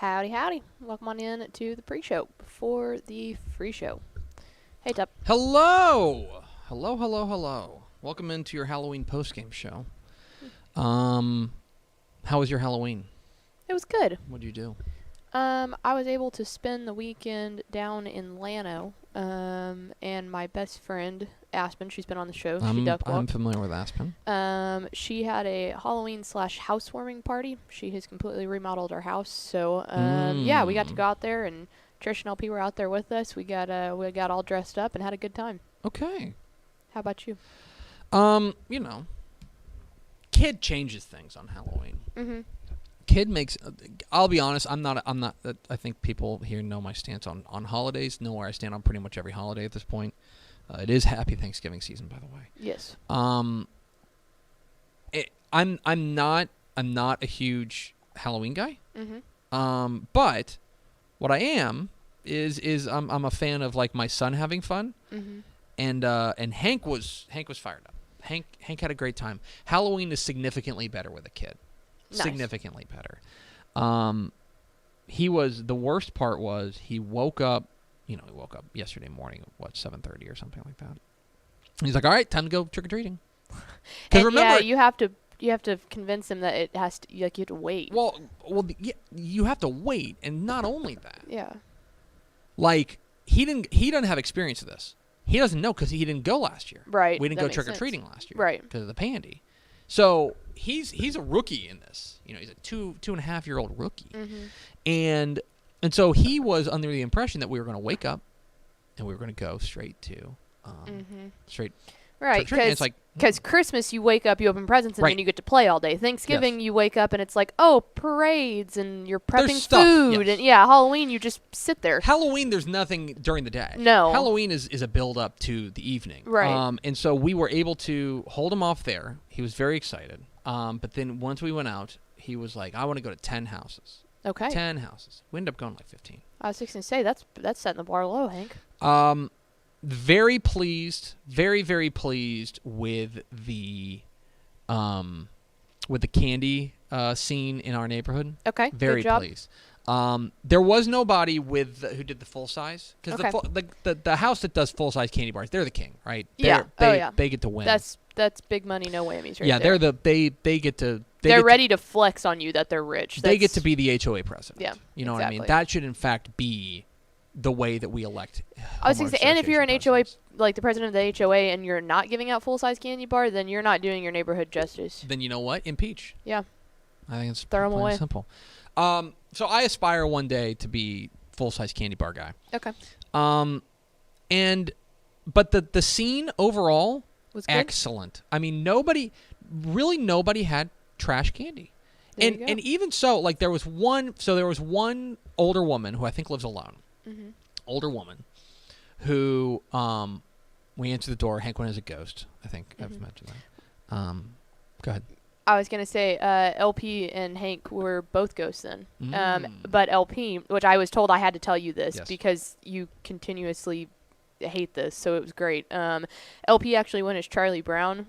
Howdy, howdy. Welcome on in to the pre-show before the free show. Hey, Tup. Hello! Hello. Welcome into your Halloween post-game show. How was your Halloween? It was good. What did you do? I was able to spend the weekend down in Llano, and my best friend, Aspen, she's been on the show. She duck I'm walked. familiar with Aspen. She had a Halloween/housewarming party. She has completely remodeled her house, so yeah, we got to go out there, and Trish and LP were out there with us. We got all dressed up and had a good time. Okay. How about you? Kid changes things on Halloween. Mm-hmm. Kid makes. I'll be honest. I'm not. I think people here know my stance on holidays. Know where I stand on pretty much every holiday at this point. It is Happy Thanksgiving season, by the way. Yes. I'm not a huge Halloween guy. Mm-hmm. But what I am is I'm a fan of like my son having fun. Mm-hmm. And Hank was fired up. Hank had a great time. Halloween is significantly better with a kid. Nice. Significantly better. The worst part was he woke up yesterday morning at 7:30 or something like that. He's like, "All right, time to go trick or treating." Because remember, you have to convince him that it has to, like, you have to wait. Well, you have to wait, and not only that. Yeah. Like he doesn't have experience of this. He doesn't know because he didn't go last year. Right. We didn't go trick or treating last year. Right. Because of the pandy. So he's a rookie in this. He's a 2.5-year-old rookie. Mm-hmm. And so he was under the impression that we were going to wake up and we were going to go straight to straight. Right, because Christmas you wake up, you open presents, and right. then you get to play all day. Thanksgiving you wake up and it's like, oh, parades, and you're prepping stuff, food, yes. and Halloween you just sit there. Halloween there's nothing during the day. No. Halloween is a build up to the evening. Right. And so we were able to hold him off there. He was very excited. But then once we went out, he was like, I want to go to 10 houses. Okay. 10 houses. We ended up going like 15. I was just gonna say that's setting the bar low, Hank. Very pleased, very, very pleased with the candy scene in our neighborhood. Okay, very good job. Pleased. There was nobody who did the full size because the house that does full size candy bars, they're the king, right? They get to win. That's big money, no whammies, right? Yeah, there. they get to. They're ready to flex on you that they're rich. They get to be the HOA president. Yeah, you know what I mean. That should in fact be the way that we elect. I was going to say, and if you're an HOA, like the president of the HOA, and you're not giving out full-size candy bar, then you're not doing your neighborhood justice. Then you know what? Impeach. Yeah. I think it's throw them away. Simple. So I aspire one day to be full-size candy bar guy. Okay. But the scene overall was good? Excellent. I mean, nobody had trash candy. And even so, like there was one older woman who I think lives alone. Mm-hmm. Older woman who we answered the door. Hank went as a ghost. I think I've mentioned that. Go ahead. I was going to say LP and Hank were both ghosts then. But LP, which I was told I had to tell you this because you continuously hate this, so it was great. LP actually went as Charlie Brown.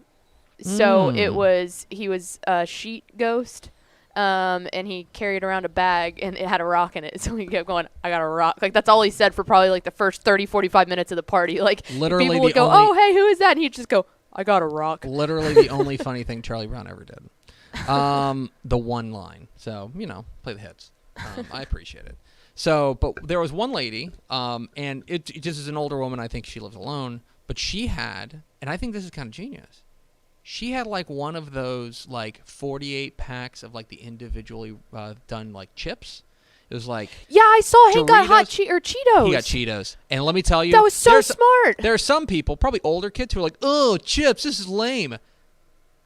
So he was a sheet ghost. And he carried around a bag and it had a rock in it. So he kept going, I got a rock. Like that's all he said for probably like the first 30, 45 minutes of the party. Like literally people would go, oh, hey, who is that? And he'd just go, I got a rock. Literally the only funny thing Charlie Brown ever did. The one line. So, play the hits. I appreciate it. So, but there was one lady, and it just is an older woman. I think she lives alone, but she had, and I think this is kind of genius. She had like one of those like 48 packs of like the individually done like chips. It was like I saw Hank got hot Cheetos. He got Cheetos, and let me tell you, that was so smart. There are some people, probably older kids, who are like, "Oh, chips, this is lame."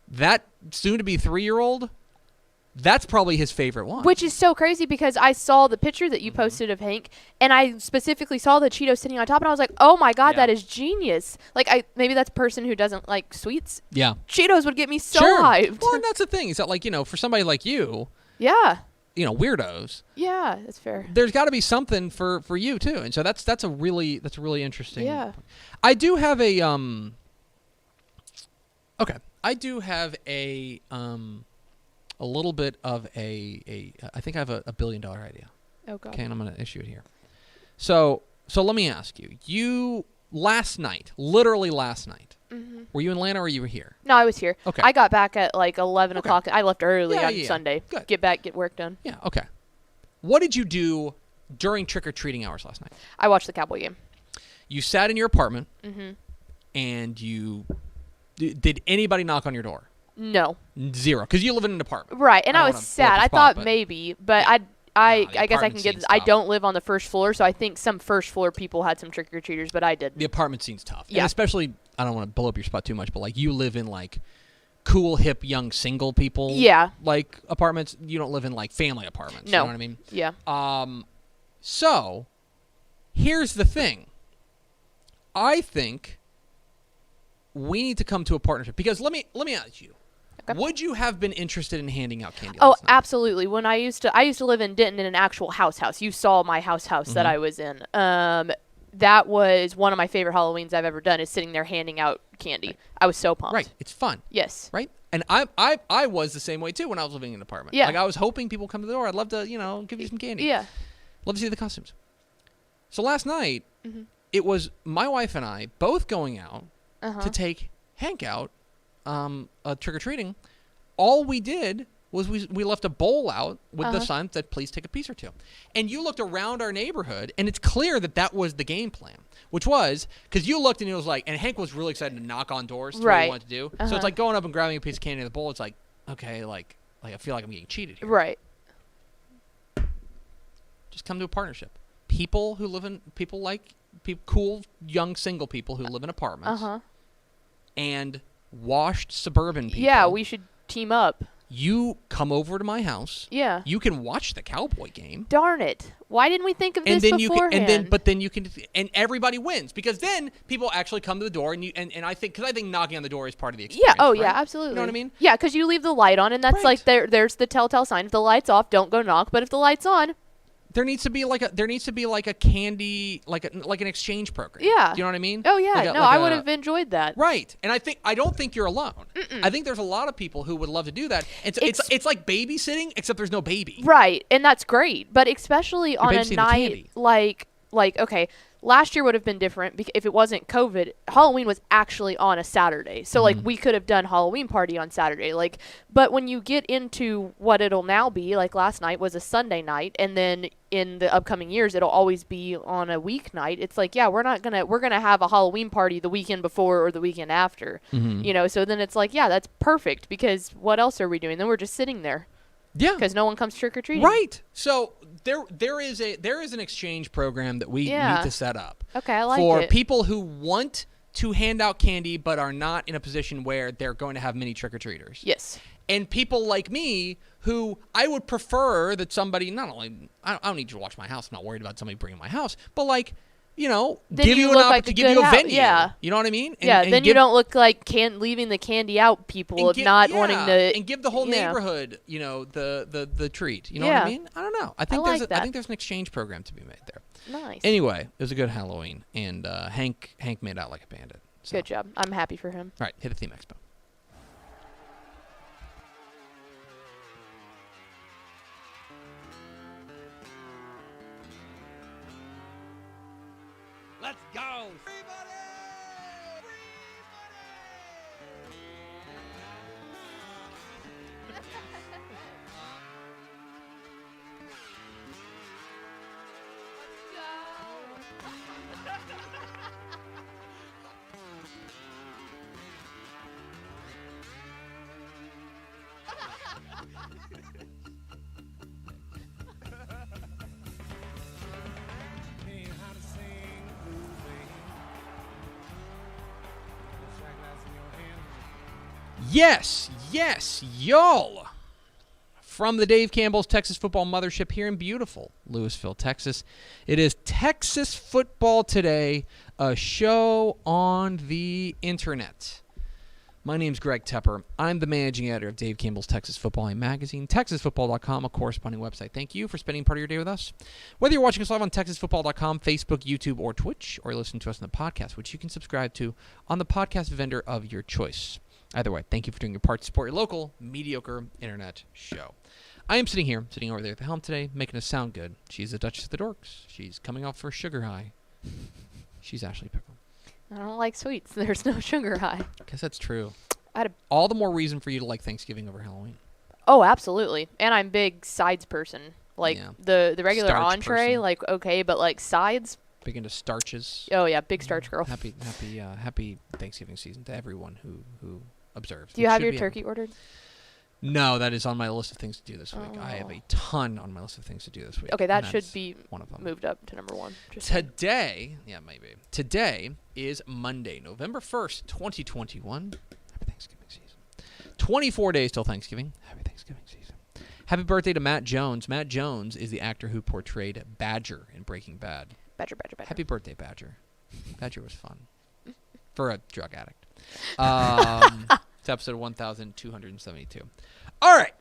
That soon-to-be 3-year-old, that's probably his favorite one. Which is so crazy because I saw the picture that you posted of Hank, and I specifically saw the Cheetos sitting on top, and I was like, oh my God, that is genius. Like, maybe that's a person who doesn't like sweets. Yeah. Cheetos would get me so hyped. Well, and that's the thing. Is that like, for somebody like you. Yeah. Weirdos. Yeah, that's fair. There's got to be something for you too. And so that's a really interesting. Yeah. I do have a I do have a little bit of I think I have a $1 billion idea. Oh, God. Okay, and I'm going to issue it here. So let me ask you. You, last night, literally last night, were you in Atlanta or you were here? No, I was here. Okay. I got back at like 11 o'clock. I left early on Sunday. Good. Get back, get work done. Yeah, okay. What did you do during trick-or-treating hours last night? I watched the Cowboy game. You sat in your apartment, and you... Did anybody knock on your door? No. Zero, because you live in an apartment. Right, and I was sad. I thought maybe, but I guess I can get this. I don't live on the first floor, so I think some first floor people had some trick-or-treaters, but I didn't. The apartment seems tough. Yeah. And especially, I don't want to blow up your spot too much, but like you live in like cool, hip, young, single people. Yeah. Like apartments. You don't live in like family apartments. No. You know what I mean? Yeah. So, here's the thing. I think we need to come to a partnership because let me ask you. Okay. Would you have been interested in handing out candy? Oh, absolutely. When I used to live in Denton in an actual house. You saw my house that I was in. That was one of my favorite Halloweens I've ever done. Is sitting there handing out candy. Right. I was so pumped. Right. It's fun. Yes. Right. And I was the same way too when I was living in an apartment. Yeah. Like I was hoping people come to the door. I'd love to give you some candy. Yeah. Love to see the costumes. So last night it was my wife and I both going out to take Hank out. Trick or treating, all we did was we left a bowl out with the sign that said, please take a piece or two. And you looked around our neighborhood, and it's clear that was the game plan, which was because you looked and it was like, and Hank was really excited to knock on doors to what he wanted to do. So it's like going up and grabbing a piece of candy in the bowl. It's like, okay, like I feel like I'm getting cheated here. Right. Just come to a partnership. People cool young single people who live in apartments, and washed suburban people. Yeah, we should team up. You come over to my house. Yeah. You can watch the Cowboy game. Darn it. Why didn't we think of this beforehand? Then you can, and everybody wins because then people actually come to the door and I think knocking on the door is part of the experience. Yeah. Oh, right? yeah, absolutely. You know what I mean? Yeah, because you leave the light on, and that's like there's the telltale sign. If the light's off, don't go knock. But if the light's on, there needs to be like a candy, like an exchange program. Yeah. Do you know what I mean? Oh, yeah. I would have enjoyed that. Right. And I don't think you're alone. I think there's a lot of people who would love to do that. It's like babysitting, except there's no baby. Right. And that's great. But especially on a night like okay, last year would have been different if it wasn't COVID. Halloween was actually on a Saturday. So, like, we could have done Halloween party on Saturday. Like, but when you get into what it'll now be, like last night was a Sunday night, and then in the upcoming years, it'll always be on a weeknight. It's like, yeah, we're going to have a Halloween party the weekend before or the weekend after, you know? So then it's like, yeah, that's perfect because what else are we doing? Then we're just sitting there. Yeah. Because no one comes trick-or-treating. Right. So there is an exchange program that we need to set up. Okay, I like for it. people who want to hand out candy but are not in a position where they're going to have many trick-or-treaters. Yes. And people like me who I would prefer that somebody not only I don't need you to watch my house. I'm not worried about somebody bringing my house, but like, you know, give you a venue. Yeah. You know what I mean? And then you don't look like leaving the candy out people of not wanting to. And give the whole neighborhood, you know, the treat. You know what I mean? I don't know. I think there's an exchange program to be made there. Nice. Anyway, it was a good Halloween, and Hank made out like a bandit. So. Good job. I'm happy for him. All right, hit a theme expo. Let's go! Yes, y'all. From the Dave Campbell's Texas Football Mothership here in beautiful Lewisville, Texas. It is Texas Football Today, a show on the internet. My name's Greg Tepper. I'm the managing editor of Dave Campbell's Texas Football magazine, TexasFootball.com, a corresponding website. Thank you for spending part of your day with us. Whether you're watching us live on TexasFootball.com, Facebook, YouTube, or Twitch, or listening to us on the podcast, which you can subscribe to on the podcast vendor of your choice. Either way, thank you for doing your part to support your local, mediocre internet show. I am sitting over there at the helm today, making us sound good. She's the Duchess of the Dorks. She's coming off for sugar high. She's Ashley Pickle. I don't like sweets. There's no sugar high. I guess that's true. All the more reason for you to like Thanksgiving over Halloween. Oh, absolutely. And I'm big sides person. Like the regular Starch entree, person. like okay, but like sides. Big into starches. Oh yeah, big starch girl. Happy Thanksgiving season to everyone who observes. Do you have your turkey ordered? No, that is on my list of things to do this week. I have a ton on my list of things to do this week. Okay, that should be one of them. Moved up to number 1. Today, maybe. Today is Monday, November 1st, 2021. Happy Thanksgiving season. 24 days till Thanksgiving. Happy Thanksgiving season. Happy birthday to Matt Jones. Matt Jones is the actor who portrayed Badger in Breaking Bad. Badger. Happy birthday, Badger. Badger was fun. For a drug addict. It's episode 1272. All right.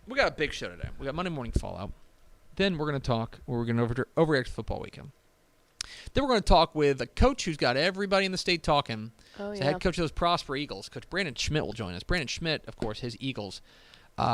We got a big show today. We got Monday Morning Fallout. Then we're going to overreact to football weekend. Then we're going to talk with a coach who's got everybody in the state talking. Oh, the head coach of those Prosper Eagles. Coach Brandon Schmidt will join us. Brandon Schmidt, of course, his Eagles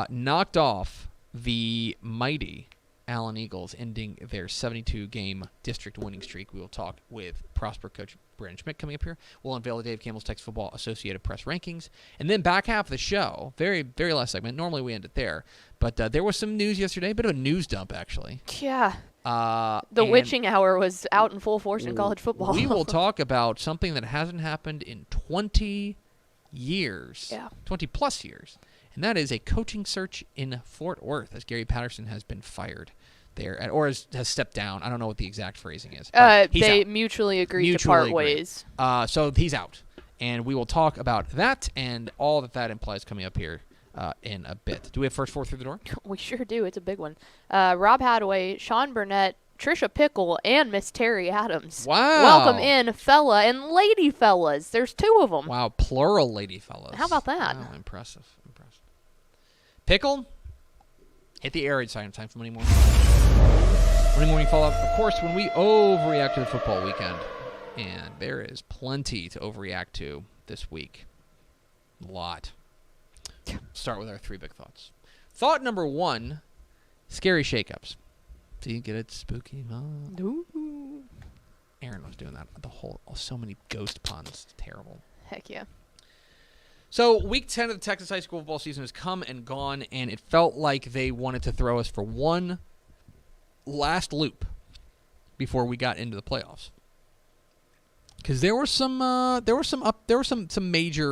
knocked off the mighty Allen Eagles, ending their 72-game district winning streak. We will talk with Prosper coach Brandon Schmidt coming up here. We'll unveil the Dave Campbell's Texas Football Associated Press rankings. And then back half of the show, very, very last segment. Normally we end it there. But there was some news yesterday, a bit of a news dump, actually. Yeah. The witching hour was out in full force in college football. We will talk about something that hasn't happened in 20 years. Yeah. 20-plus years. And that is a coaching search in Fort Worth, as Gary Patterson has been fired there, or has stepped down. I don't know what the exact phrasing is. They mutually agreed to part ways. So he's out. And we will talk about that and all that implies coming up here in a bit. Do we have first 4 through the door? We sure do. It's a big one. Rob Hadaway, Sean Burnett, Trisha Pickle, and Miss Terry Adams. Wow. Welcome in, fella and lady fellas. There's 2 of them. Wow, plural lady fellas. How about that? Wow, impressive. Pickle, hit the air sign. Time for Monday Morning. Monday Morning Fallout. Of course, when we overreact to the football weekend, and there is plenty to overreact to this week. A lot. Start with our 3 big thoughts. Thought number 1, scary shakeups. Do you get it? Spooky mom. Ooh. Aaron was doing that. So many ghost puns. It's terrible. Heck yeah. So week 10 of the Texas high school football season has come and gone, and it felt like they wanted to throw us for one last loop before we got into the playoffs. Because there were some major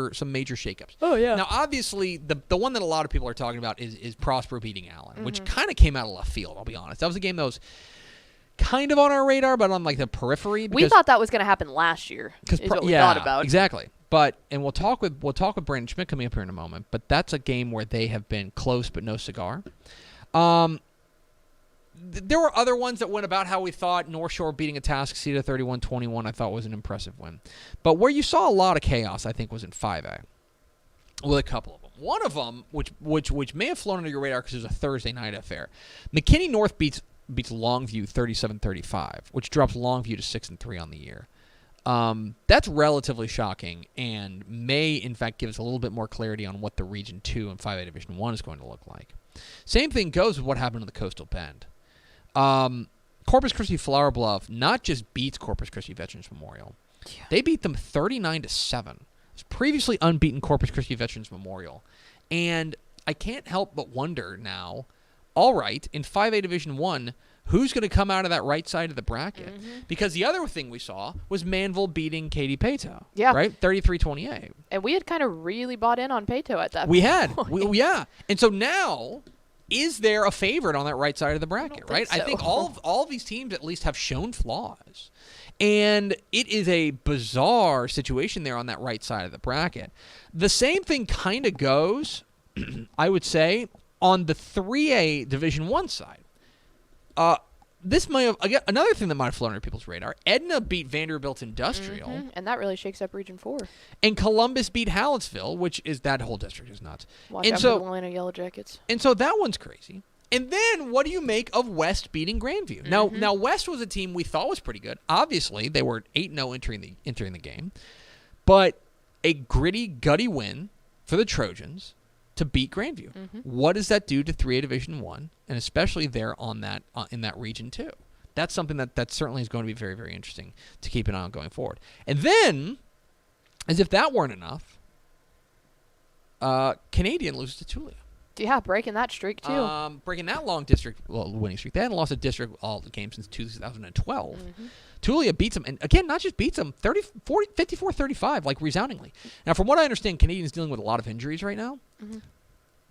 shakeups. Oh yeah. Now obviously the one that a lot of people are talking about is Prosper beating Allen, which kind of came out of left field. I'll be honest. That was a game that was kind of on our radar, but on like the periphery. We thought that was going to happen last year. Is what we thought about. Exactly. And we'll talk with Brandon Schmidt coming up here in a moment. But that's a game where they have been close but no cigar. There were other ones that went about how we thought. North Shore beating Atascocita 31-21, I thought was an impressive win. But where you saw a lot of chaos, I think, was in 5A. With a couple of them. One of them, which may have flown under your radar because it was a Thursday night affair. McKinney North beats Longview 37-35, which drops Longview to 6-3 on the year. That's relatively shocking and may, in fact, give us a little bit more clarity on what the Region 2 and 5A Division 1 is going to look like. Same thing goes with what happened in the Coastal Bend. Corpus Christi Flower Bluff not just beats Corpus Christi Veterans Memorial. Yeah. They beat them 39-7. It's previously unbeaten Corpus Christi Veterans Memorial. And I can't help but wonder now, all right, in 5A Division 1, who's going to come out of that right side of the bracket? Mm-hmm. Because the other thing we saw was Manville beating Katy Pato. Yeah. Right? 33-28. And we had kind of really bought in on Pato at that point. We had. Yeah. And so now, is there a favorite on that right side of the bracket, right? I think all of these teams at least have shown flaws. And it is a bizarre situation there on that right side of the bracket. The same thing kind of goes, I would say, on the 3A Division 1 side. This might have, again, another thing that might have flown under people's radar. Edna beat Vanderbilt Industrial. Mm-hmm. And that really shakes up Region 4. And Columbus beat Hallettsville, which is, that whole district is nuts. Watch out for the Atlanta Yellow Jackets. And so that one's crazy. And then what do you make of West beating Grandview? Mm-hmm. Now West was a team we thought was pretty good. Obviously, they were 8-0 entering the game. But a gritty, gutty win for the Trojans. to beat Grandview. Mm-hmm. What does that do to 3A Division I, and especially there on that in that region too? That's something that certainly is going to be very, very interesting to keep an eye on going forward. And then, as if that weren't enough, Canadian loses to Tulia. Yeah, breaking that streak too. Breaking that long district winning streak. They hadn't lost a district all the game since 2012. Mm-hmm. Tulia beats them, and again, not just beats them, 54-35, like resoundingly. Now, from what I understand, Canadian's dealing with a lot of injuries right now. Mm-hmm.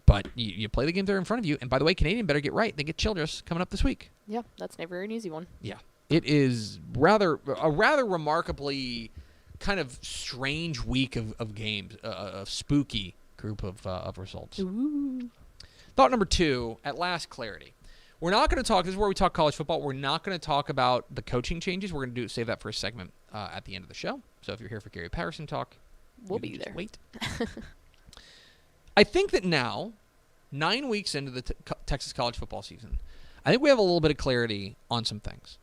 But you play the games that are in front of you, and by the way, Canadian better get right. They get Childress coming up this week. Yeah, that's never an easy one. Yeah, it is a rather remarkably kind of strange week of games, a spooky group of results. Ooh. Thought number 2, at last, clarity. We're not going to talk, this is where we talk college football, we're not going to talk about the coaching changes. We're going to save that for a segment at the end of the show. So if you're here for Gary Patterson talk, we'll be there. Wait. I think that now, 9 weeks into the Texas college football season, I think we have a little bit of clarity on some things.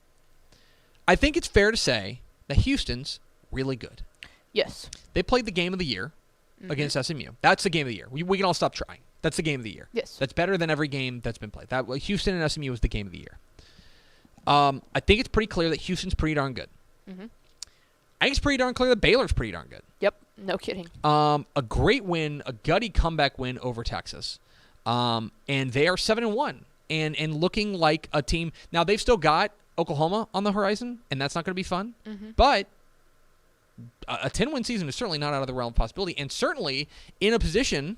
I think it's fair to say that Houston's really good. Yes. They played the game of the year against SMU. That's the game of the year. We can all stop trying. That's the game of the year. Yes. That's better than every game that's been played. Houston and SMU was the game of the year. I think it's pretty clear that Houston's pretty darn good. Mm-hmm. I think it's pretty darn clear that Baylor's pretty darn good. Yep. No kidding. A great win, a gutty comeback win over Texas. And they are 7-1 and looking like a team. Now, they've still got Oklahoma on the horizon, and that's not going to be fun. Mm-hmm. But a 10-win season is certainly not out of the realm of possibility, and certainly in a position,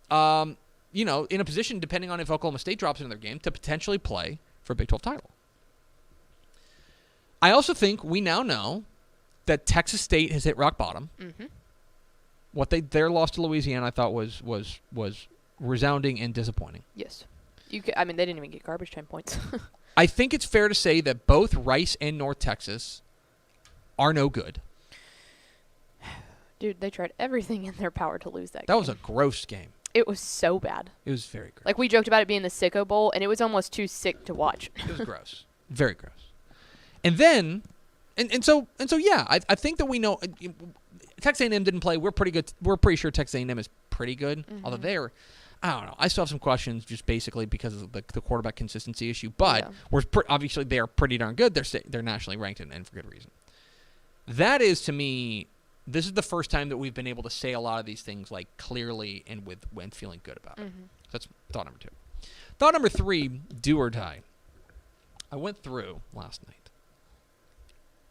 depending on if Oklahoma State drops into their game, to potentially play for a Big 12 title. I also think we now know that Texas State has hit rock bottom. Mm-hmm. Their loss to Louisiana, I thought was resounding and disappointing. Yes. They didn't even get garbage time points. I think it's fair to say that both Rice and North Texas are no good. Dude, they tried everything in their power to lose that game. That was a gross game. It was so bad. It was very gross. Like, we joked about it being the Sicko Bowl, and it was almost too sick to watch. It was gross. Very gross. And then, so yeah, I think that we know Texas A&M didn't play. We're pretty good. We're pretty sure Texas A&M is pretty good. Mm-hmm. Although I don't know. I still have some questions just basically because of the quarterback consistency issue. But obviously they are pretty darn good. They're nationally ranked and for good reason. That is, to me, this is the first time that we've been able to say a lot of these things like clearly and when feeling good about it. Mm-hmm. That's thought number 2. Thought number 3, do or die. I went through last night.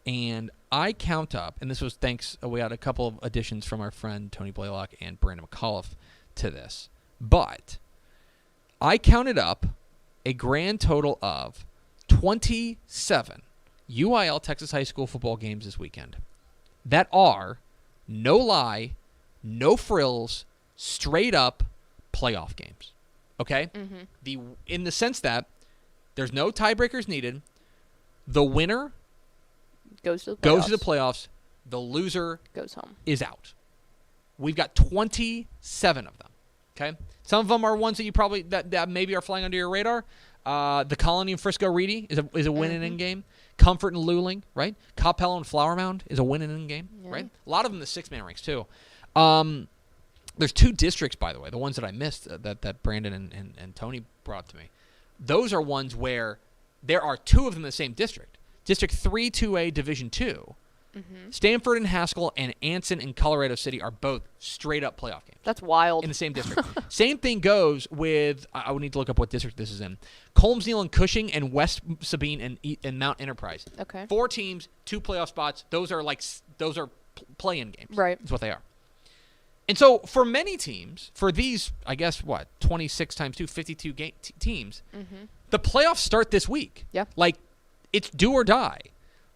And I count up, and this was thanks, we had a couple of additions from our friend Tony Blaylock and Brandon McAuliffe to this. But I counted up a grand total of 27 UIL Texas high school football games this weekend that are, no lie, no frills, straight up playoff games. Okay? Mm-hmm. In the sense that there's no tiebreakers needed. The winner goes to the playoffs. The loser goes home. Is out. We've got 27 of them. Okay? Some of them are ones that you probably that maybe are flying under your radar. The Colony and Frisco Reedy is a win and in game. Comfort and Luling, right? Capello and Flower Mound is a win and in game, right? A lot of them the 6-man ranks too. There's 2 districts, by the way, the ones that I missed that Brandon and Tony brought to me. Those are ones where there are 2 of them in the same district. District 3, 2A, Division 2. Mm-hmm. Stanford and Haskell and Anson and Colorado City are both straight-up playoff games. That's wild. In the same district. Same thing goes with, I would need to look up what district this is in, Colmes, Neal, and Cushing and West Sabine and Mount Enterprise. Okay. 4 teams, 2 playoff spots. Those are play-in games. Right. That's what they are. And so for many teams, for these, 26 times 2, 52 teams, mm-hmm. the playoffs start this week. Yeah. It's do or die.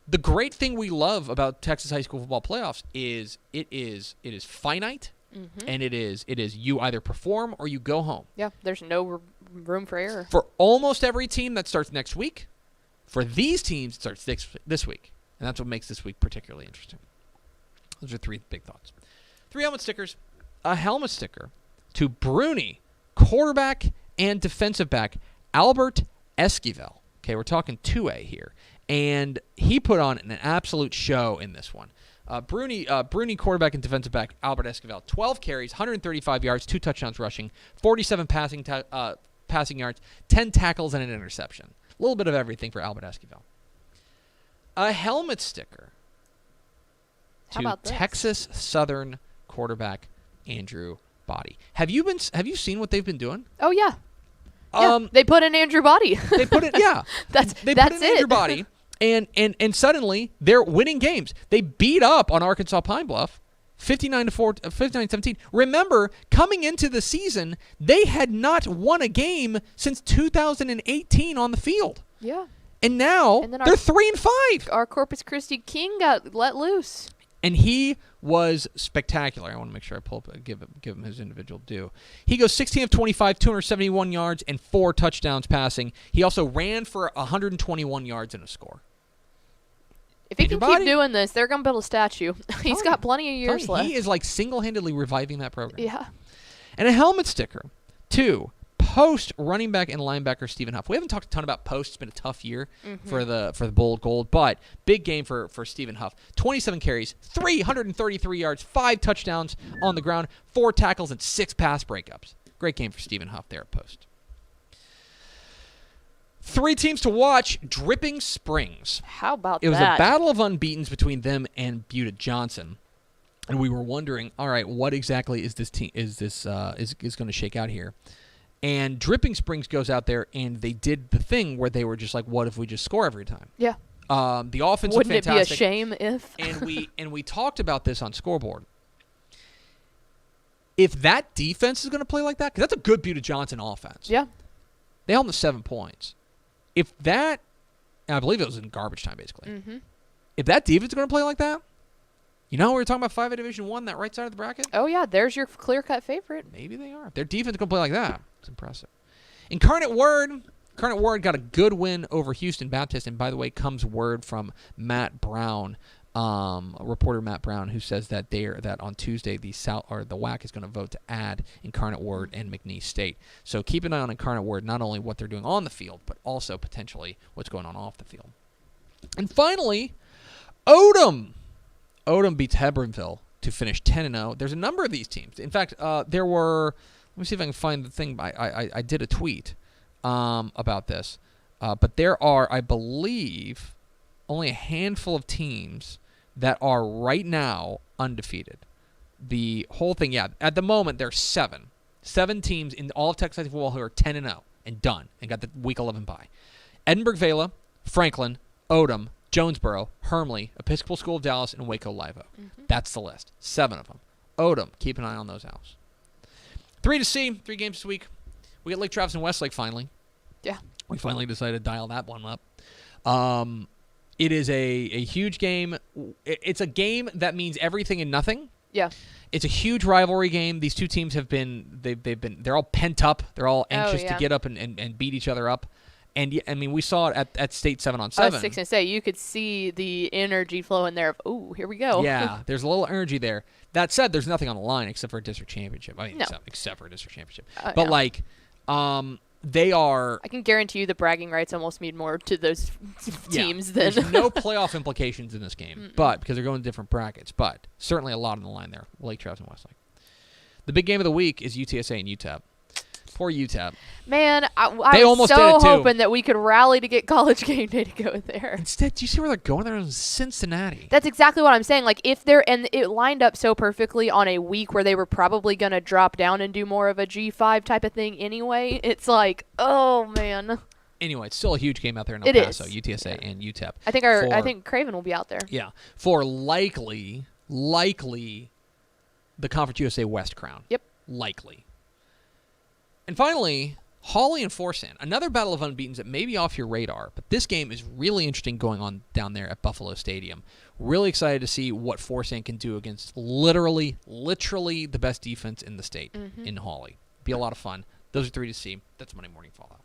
The great thing we love about Texas high school football playoffs is it is finite, mm-hmm. and it is you either perform or you go home. Yeah, there's no room for error. For almost every team, that starts next week. For these teams, it starts this week, and that's what makes this week particularly interesting. Those are 3 big thoughts. 3 helmet stickers. A helmet sticker to Bruni, quarterback and defensive back Albert Esquivel. Okay, we're talking 2A here. And he put on an absolute show in this one. Bruni, quarterback and defensive back, Albert Esquivel, 12 carries, 135 yards, 2 touchdowns rushing, 47 passing yards, 10 tackles, and an interception. A little bit of everything for Albert Esquivel. A helmet sticker to Texas Southern quarterback Andrew Body. Have you seen what they've been doing? Oh yeah. They put in Andrew Body. They put it. Yeah, that's Andrew Body, and suddenly they're winning games. They beat up on Arkansas Pine Bluff, 59-17. Remember, coming into the season, they had not won a game since 2018 on the field. Yeah. And now they're 3-5. Our Corpus Christi King got let loose. And he was spectacular. I want to make sure I pull up, give him his individual due. He goes 16 of 25, 271 yards, and 4 touchdowns passing. He also ran for 121 yards and a score. If he can keep doing this, they're going to build a statue. He's got plenty of years left. He is like single-handedly reviving that program. Yeah. And a helmet sticker to post running back and linebacker Stephen Huff. We haven't talked a ton about post. It's been a tough year for the Bowl Gold, but big game for Stephen Huff. 27 carries, 333 yards, 5 touchdowns on the ground, 4 tackles, and 6 pass breakups. Great game for Stephen Huff there at post. 3 teams to watch. Dripping Springs. How about that? It was a battle of unbeatens between them and Buda Johnson. And we were wondering, all right, what exactly is this team is going to shake out here? And Dripping Springs goes out there, and they did the thing where they were just like, what if we just score every time? Yeah. The offense Wouldn't is fantastic. Wouldn't it be a shame if? and we talked about this on Scoreboard. If that defense is going to play like that, because that's a good Buda Johnson offense. Yeah. They held them to 7 points. If that, and I believe it was in garbage time, basically. Mm-hmm. If that defense is going to play like that, you know, we were talking about 5A Division I, that right side of the bracket? Oh, yeah. There's your clear-cut favorite. Maybe they are. If their defense is going to play like that, it's impressive. Incarnate Word got a good win over Houston Baptist. And, by the way, comes word from Matt Brown, reporter Matt Brown, who says that that on Tuesday the WAC is going to vote to add Incarnate Word and McNeese State. So keep an eye on Incarnate Word, not only what they're doing on the field, but also potentially what's going on off the field. And finally, Odom. Odom beats Hebronville to finish 10-0. There's a number of these teams. In fact, there were. Let me see if I can find the thing. I did a tweet about this, but there are, I believe, only a handful of teams that are right now undefeated. The whole thing, yeah. At the moment, there's 7 teams in all of Texas football who are 10-0 and done and got the Week 11 bye. Edinburgh Vela, Franklin, Odom, Jonesboro, Hermleigh, Episcopal School of Dallas, and Waco Live Oak. Mm-hmm. That's the list. 7 of them. Odom, keep an eye on those owls. 3 to see, 3 games this week. We got Lake Travis and Westlake finally. Yeah. We finally decided to dial that one up. It is a huge game. It's a game that means everything and nothing. Yeah. It's a huge rivalry game. These two teams they're all pent up. They're all anxious to get up and beat each other up. And I mean, we saw it at State 7-on-7. I was going to say, you could see the energy flow in there of, oh, here we go. Yeah, there's a little energy there. That said, there's nothing on the line except for a district championship. I mean, no. except for a district championship. But they are. I can guarantee you the bragging rights almost mean more to those teams than. There's no playoff implications in this game, but because they're going to different brackets. But certainly a lot on the line there. Lake Travis and Westlake. The big game of the week is UTSA and UTEP. Poor UTEP. Man, I was so hoping that we could rally to get College Game Day to go there. Instead, do you see where they're going? They're in Cincinnati. That's exactly what I'm saying. Like, if they're, and it lined up so perfectly on a week where they were probably going to drop down and do more of a G5 type of thing anyway. It's like, oh, man. Anyway, it's still a huge game out there in El Paso, UTSA and UTEP. I think Craven will be out there. Yeah. For likely the Conference USA West crown. Yep. Likely. And finally, Hawley and Forsan, another battle of unbeatens that may be off your radar, but this game is really interesting going on down there at Buffalo Stadium. Really excited to see what Forsan can do against literally the best defense in the state in Hawley. Be a lot of fun. Those are 3 to see. That's Monday Morning Fallout.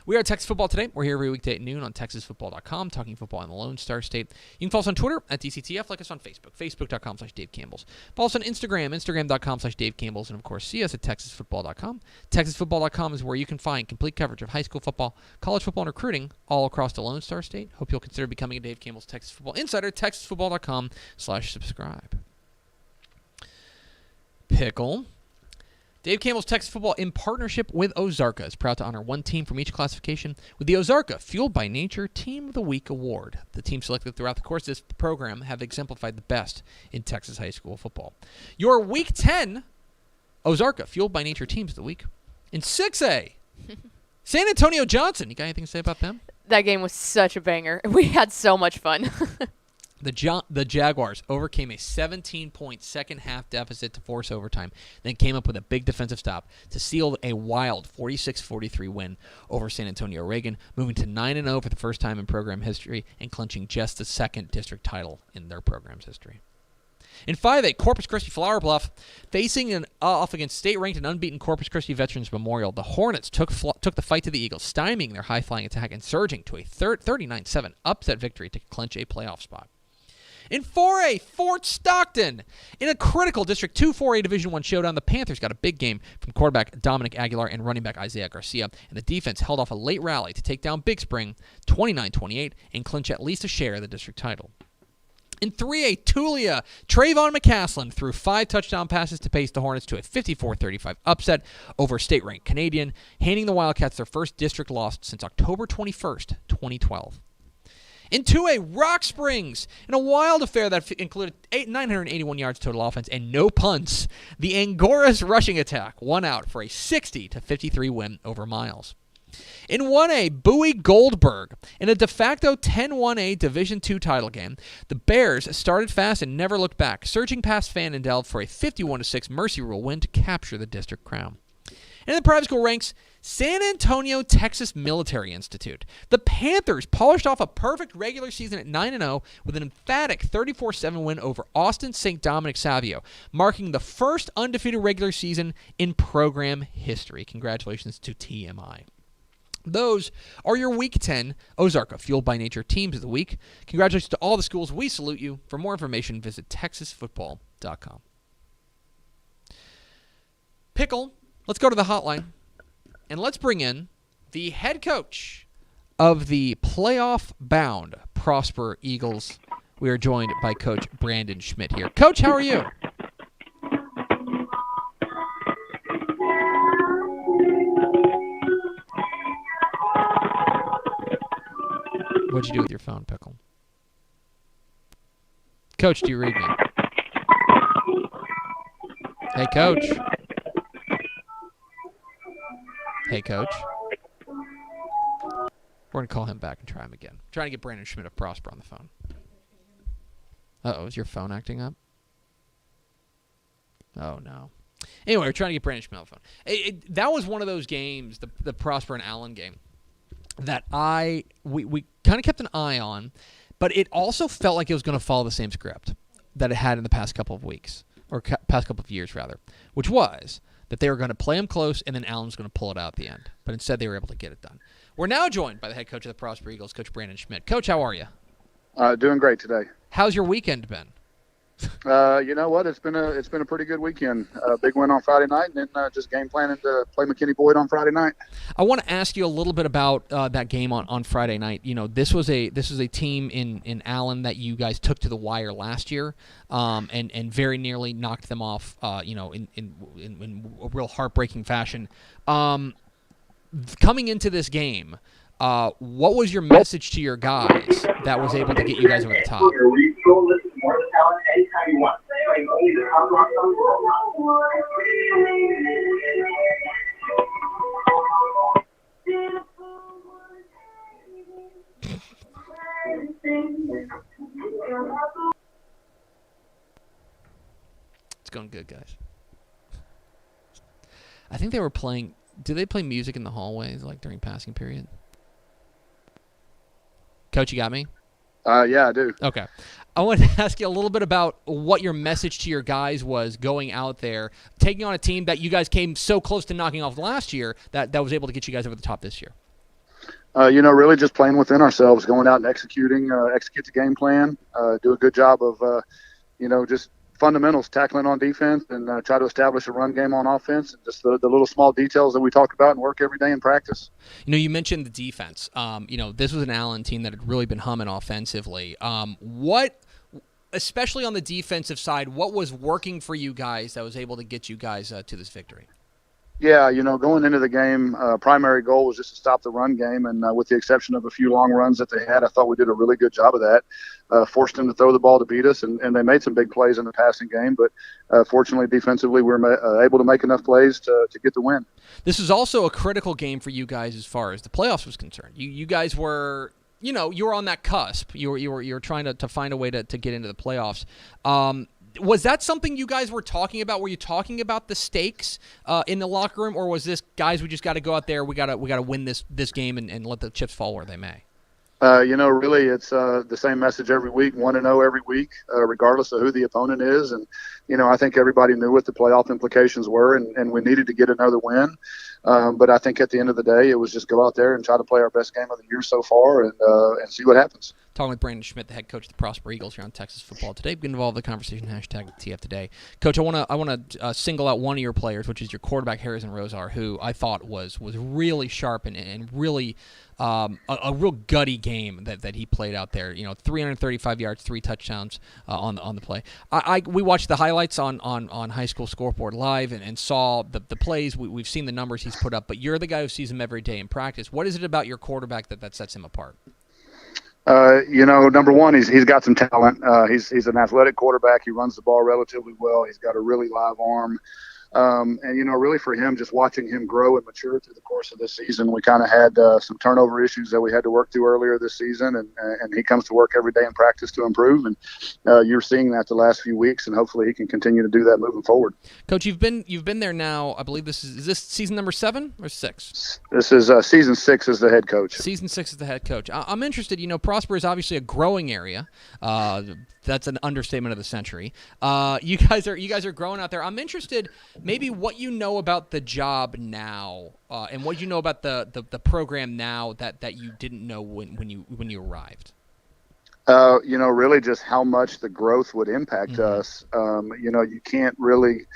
We are Texas Football Today. We're here every weekday at noon on TexasFootball.com, talking football in the Lone Star State. You can follow us on Twitter at DCTF, like us on Facebook, Facebook.com/Dave Campbells. Follow us on Instagram, Instagram.com/Dave Campbells, and of course, see us at TexasFootball.com. TexasFootball.com is where you can find complete coverage of high school football, college football, and recruiting all across the Lone Star State. Hope you'll consider becoming a Dave Campbell's Texas Football Insider, TexasFootball.com/subscribe. Pickle. Dave Campbell's Texas Football, in partnership with Ozarka, is proud to honor one team from each classification with the Ozarka Fueled by Nature Team of the Week Award. The teams selected throughout the course of this program have exemplified the best in Texas high school football. Your Week 10 Ozarka Fueled by Nature Teams of the Week. In 6A, San Antonio Johnson. You got anything to say about them? That game was such a banger. We had so much fun. The Jaguars overcame a 17-point second-half deficit to force overtime, then came up with a big defensive stop to seal a wild 46-43 win over San Antonio Reagan, moving to 9-0 for the first time in program history and clinching just the second district title in their program's history. In 5A, Corpus Christi Flower Bluff, facing off against state-ranked and unbeaten Corpus Christi Veterans Memorial, the Hornets took the fight to the Eagles, stymieing their high-flying attack and surging to a 39-7 upset victory to clinch a playoff spot. In 4A, Fort Stockton. In a critical District 2 4A Division I showdown, the Panthers got a big game from quarterback Dominic Aguilar and running back Isaiah Garcia, and the defense held off a late rally to take down Big Spring 29-28 and clinch at least a share of the district title. In 3A, Tulia, Trayvon McCaslin threw 5 touchdown passes to pace the Hornets to a 54-35 upset over state-ranked Canadian, handing the Wildcats their first district loss since October 21st, 2012. In 2A, Rock Springs, in a wild affair that included 981 yards total offense and no punts, the Angoras rushing attack won out for a 60-53 win over Miles. In 1A, Bowie Goldberg, in a de facto 10-1A Division II title game, the Bears started fast and never looked back, surging past Fannendel for a 51-6 Mercy Rule win to capture the district crown. And in the private school ranks, San Antonio Texas Military Institute. The Panthers polished off a perfect regular season at 9-0 with an emphatic 34-7 win over Austin St. Dominic Savio, marking the first undefeated regular season in program history. Congratulations to TMI. Those are your Week 10 Ozarka Fueled by Nature Teams of the Week. Congratulations to all the schools. We salute you. For more information, visit TexasFootball.com. Pickle, let's go to the hotline, and let's bring in the head coach of the playoff-bound Prosper Eagles. We are joined by Coach Brandon Schmidt here. Coach, how are you? What'd you do with your phone, Pickle? Coach, do you read me? Hey, Coach. Hey, Coach. We're going to call him back and try him again. I'm trying to get Brandon Schmidt of Prosper on the phone. Uh-oh, is your phone acting up? Oh, no. Anyway, we're trying to get Brandon Schmidt on the phone. That was one of those games, the Prosper and Allen game, that we kind of kept an eye on, but it also felt like it was going to follow the same script that it had in the past couple of weeks, or past couple of years, rather, which was that they were going to play them close, and then Allen was going to pull it out at the end. But instead, they were able to get it done. We're now joined by the head coach of the Prosper Eagles, Coach Brandon Schmidt. Coach, how are you? Doing great today. How's your weekend been? You know what? It's been a pretty good weekend. Big win on Friday night, and then just game planning to play McKinney Boyd on Friday night. I want to ask you a little bit about that game on Friday night. You know, this was a team in Allen that you guys took to the wire last year, and very nearly knocked them off. In a real heartbreaking fashion. Coming into this game, what was your message to your guys that was able to get you guys over the top? It's going good, guys. I think they were playing. Do they play music in the hallways, like during passing period? Coach, you got me? Yeah, I do. Okay. I wanted to ask you a little bit about what your message to your guys was going out there, taking on a team that you guys came so close to knocking off last year that was able to get you guys over the top this year. Really just playing within ourselves, going out and execute the game plan, do a good job of, just fundamentals, tackling on defense, and try to establish a run game on offense, and just the little small details that we talk about and work every day in practice. You mentioned the defense. This was an Allen team that had really been humming offensively. Especially on the defensive side, what was working for you guys that was able to get you guys to this victory? Yeah, going into the game, primary goal was just to stop the run game, and with the exception of a few long runs that they had, I thought we did a really good job of that. Forced them to throw the ball to beat us, and they made some big plays in the passing game, but fortunately, defensively, we were able to make enough plays to get the win. This is also a critical game for you guys as far as the playoffs was concerned. You guys were, you were on that cusp. You were trying to find a way to get into the playoffs. Was that something you guys were talking about? Were you talking about the stakes in the locker room, or was this, guys, we just got to go out there, we got to win this game and let the chips fall where they may? Really, it's the same message every week, 1-0 every week, regardless of who the opponent is. And, I think everybody knew what the playoff implications were, and we needed to get another win. But I think at the end of the day, it was just go out there and try to play our best game of the year so far and see what happens. Talking with Brandon Schmidt, the head coach of the Prosper Eagles here on Texas Football Today. Get involved in the conversation, #TF Today. Coach, I want to single out one of your players, which is your quarterback, Harrison Rosar, who I thought was really sharp and really a real gutty game that he played out there. 335 yards, 3 touchdowns on the play. We watched the highlights on High School Scoreboard Live and saw the plays. We've seen the numbers he's put up, but you're the guy who sees him every day in practice. What is it about your quarterback that sets him apart? Number one, he's got some talent. He's an athletic quarterback. He runs the ball relatively well. He's got a really live arm. Really for him, just watching him grow and mature through the course of this season, we kind of had some turnover issues that we had to work through earlier this season, and he comes to work every day in practice to improve, and you're seeing that the last few weeks, and hopefully he can continue to do that moving forward. Coach, you've been there now. I believe is this season number 7 or 6? This is season 6 as the head coach. Season 6 as the head coach. I'm interested. Prosper is obviously a growing area. That's an understatement of the century. You guys are growing out there. I'm interested, maybe what you know about the job now, and what you know about the program now that you didn't know when you arrived. Really just how much the growth would impact us. You can't really.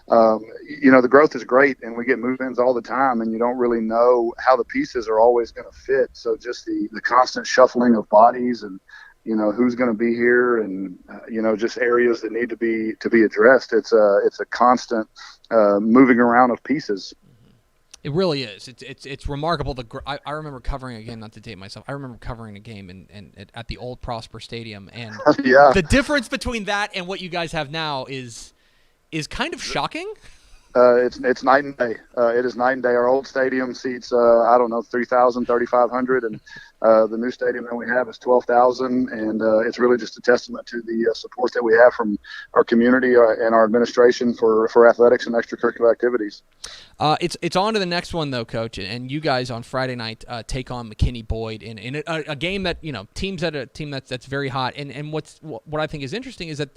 The growth is great, and we get move-ins all the time, and you don't really know how the pieces are always going to fit. So just the constant shuffling of bodies and who's going to be here, and just areas that need to be addressed. It's a constant moving around of pieces. It really is. It's remarkable. I remember covering a game, not to date myself. I remember covering a game at the old Prosper Stadium, and yeah. The difference between that and what you guys have now is kind of shocking. It's night and day. It is night and day. Our old stadium seats, 3,000, 3,500, and the new stadium that we have is 12,000, and it's really just a testament to the support that we have from our community and our administration for athletics and extracurricular activities. It's on to the next one, though, Coach, and you guys on Friday night take on McKinney Boyd in a game that, teams at a team that's very hot, and what I think is interesting is that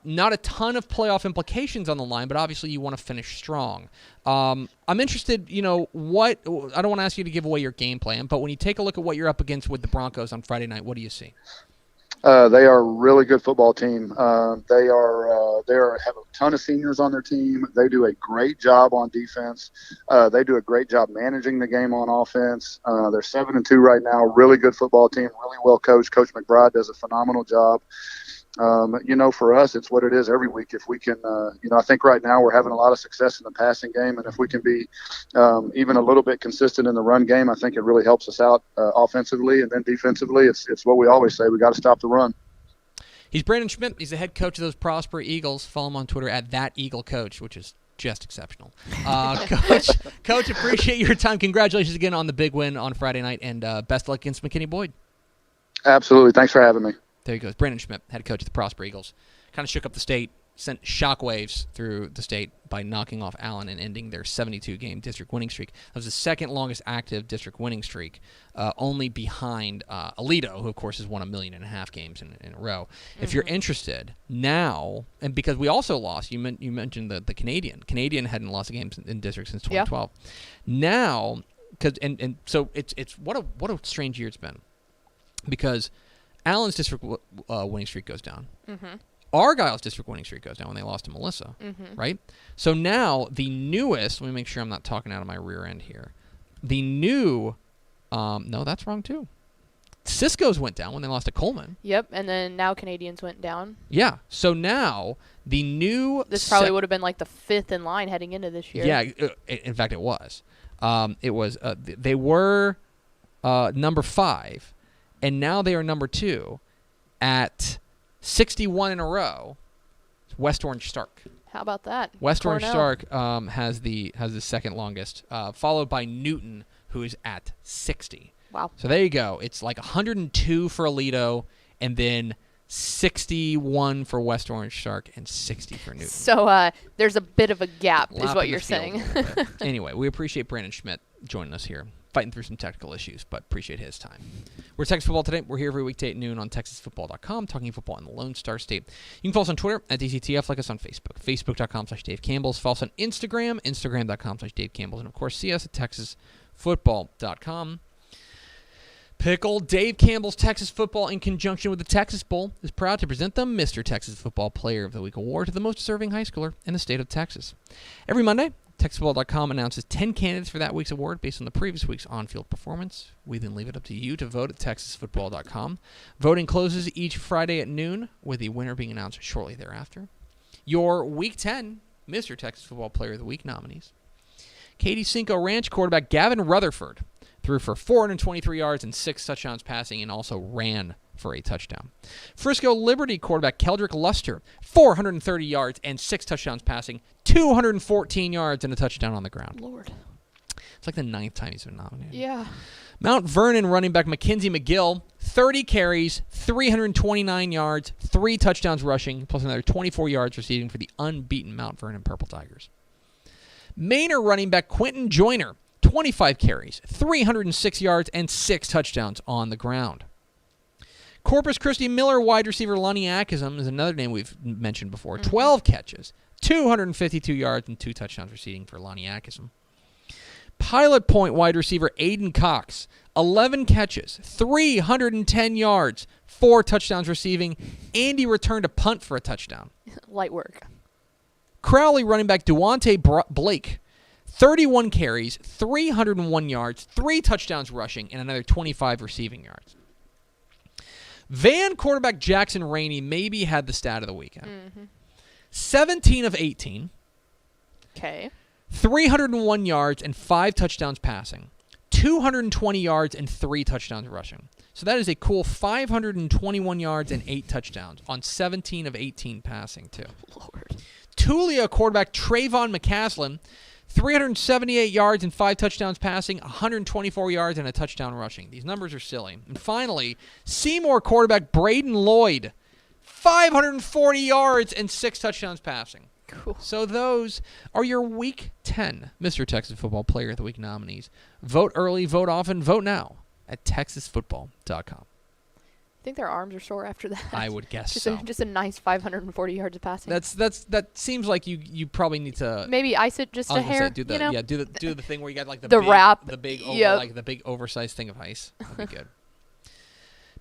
not a ton of playoff implications on the line, but obviously you want to finish strong. I'm interested, I don't want to ask you to give away your game plan, but when you take a look at what you're up against with the Broncos on Friday night, what do you see? They are a really good football team. They have a ton of seniors on their team. They do a great job on defense. They do a great job managing the game on offense. They're 7-2 right now. Really good football team. Really well coached. Coach McBride does a phenomenal job. For us, it's what it is every week. If we can, I think right now we're having a lot of success in the passing game, and if we can be even a little bit consistent in the run game, I think it really helps us out offensively, and then defensively, it's what we always say: we got to stop the run. He's Brandon Schmidt. He's the head coach of those Prosper Eagles. Follow him on Twitter at @EagleCoach, which is just exceptional. Coach, appreciate your time. Congratulations again on the big win on Friday night, and best of luck against McKinney Boyd. Absolutely. Thanks for having me. There he goes. Brandon Schmidt, head coach of the Prosper Eagles. Kind of shook up the state, sent shockwaves through the state by knocking off Allen and ending their 72-game district winning streak. That was the second longest active district winning streak, only behind Aledo, who, of course, has won 1.5 million games in a row. Mm-hmm. If you're interested now, and because we also lost, you mentioned the Canadian. Canadian hadn't lost a game in district since 2012. Yeah. Now, So it's what a strange year it's been, because Allen's district winning streak goes down. Mm-hmm. Argyle's district winning streak goes down when they lost to Melissa, right? So now the newest, let me make sure I'm not talking out of my rear end here. The new, no, that's wrong too. Cisco's went down when they lost to Coleman. Yep, and then now Canadians went down. Yeah, so now the new... This probably would have been like the 5th in line heading into this year. Yeah, in fact it was. They were number 5, and now they are number 2 at 61 in a row. West Orange Stark. How about that? West Orange Stark has the second longest, followed by Newton, who is at 60. Wow. So there you go. It's like 102 for Aledo, and then 61 for West Orange Stark, and 60 for Newton. So there's a bit of a gap, is what you're saying. Anyway, we appreciate Brandon Schmidt joining us here, fighting through some technical issues, but appreciate his time. We're Texas Football Today. We're here every weekday at noon on TexasFootball.com, talking football in the Lone Star State. You can follow us on Twitter at DCTF, like us on Facebook, Facebook.com/Dave Campbell's. Follow us on Instagram, Instagram.com/Dave Campbell's, and of course, see us at TexasFootball.com. Pickle Dave Campbell's Texas Football, in conjunction with the Texas Bowl, is proud to present the Mr. Texas Football Player of the Week award to the most deserving high schooler in the state of Texas. Every Monday, TexasFootball.com announces 10 candidates for that week's award based on the previous week's on-field performance. We then leave it up to you to vote at TexasFootball.com. Voting closes each Friday at noon, with the winner being announced shortly thereafter. Your Week 10 Mr. Texas Football Player of the Week nominees: Katy Cinco Ranch quarterback Gavin Rutherford threw for 423 yards and 6 touchdowns passing, and also ran for a touchdown. Frisco Liberty quarterback Keldrick Luster, 430 yards and 6 touchdowns passing, 214 yards and a touchdown on the ground. Lord. It's like the 9th time he's been nominated. Yeah. Mount Vernon running back Mackenzie McGill, 30 carries, 329 yards, 3 touchdowns rushing, plus another 24 yards receiving for the unbeaten Mount Vernon Purple Tigers. Manor running back Quentin Joyner, 25 carries, 306 yards, and 6 touchdowns on the ground. Corpus Christi Miller wide receiver Lonnie Akizum is another name we've mentioned before. 12 catches, 252 yards, and 2 touchdowns receiving for Lonnie Akizum. Pilot Point wide receiver Aiden Cox, 11 catches, 310 yards, 4 touchdowns receiving, and he returned a punt for a touchdown. Light work. Crowley running back Duante Blake, 31 carries, 301 yards, 3 touchdowns rushing, and another 25 receiving yards. Van quarterback Jackson Rainey maybe had the stat of the weekend. 17 of 18. Okay. 301 yards and 5 touchdowns passing. 220 yards and 3 touchdowns rushing. So that is a cool 521 yards and 8 touchdowns on 17 of 18 passing, too. Lord. Tulia quarterback Trayvon McCaslin, 378 yards and 5 touchdowns passing, 124 yards and a touchdown rushing. These numbers are silly. And finally, Seymour quarterback Braden Lloyd, 540 yards and 6 touchdowns passing. Cool. So those are your Week 10 Mr. Texas Football Player of the Week nominees. Vote early, vote often, vote now at TexasFootball.com. I think their arms are sore after that. I would guess so. Just a nice 540 yards of passing. That seems like you probably need to maybe ice it just a hair. Do the thing where you got like the big, wrap, the big like the big oversized thing of ice. That'd be good.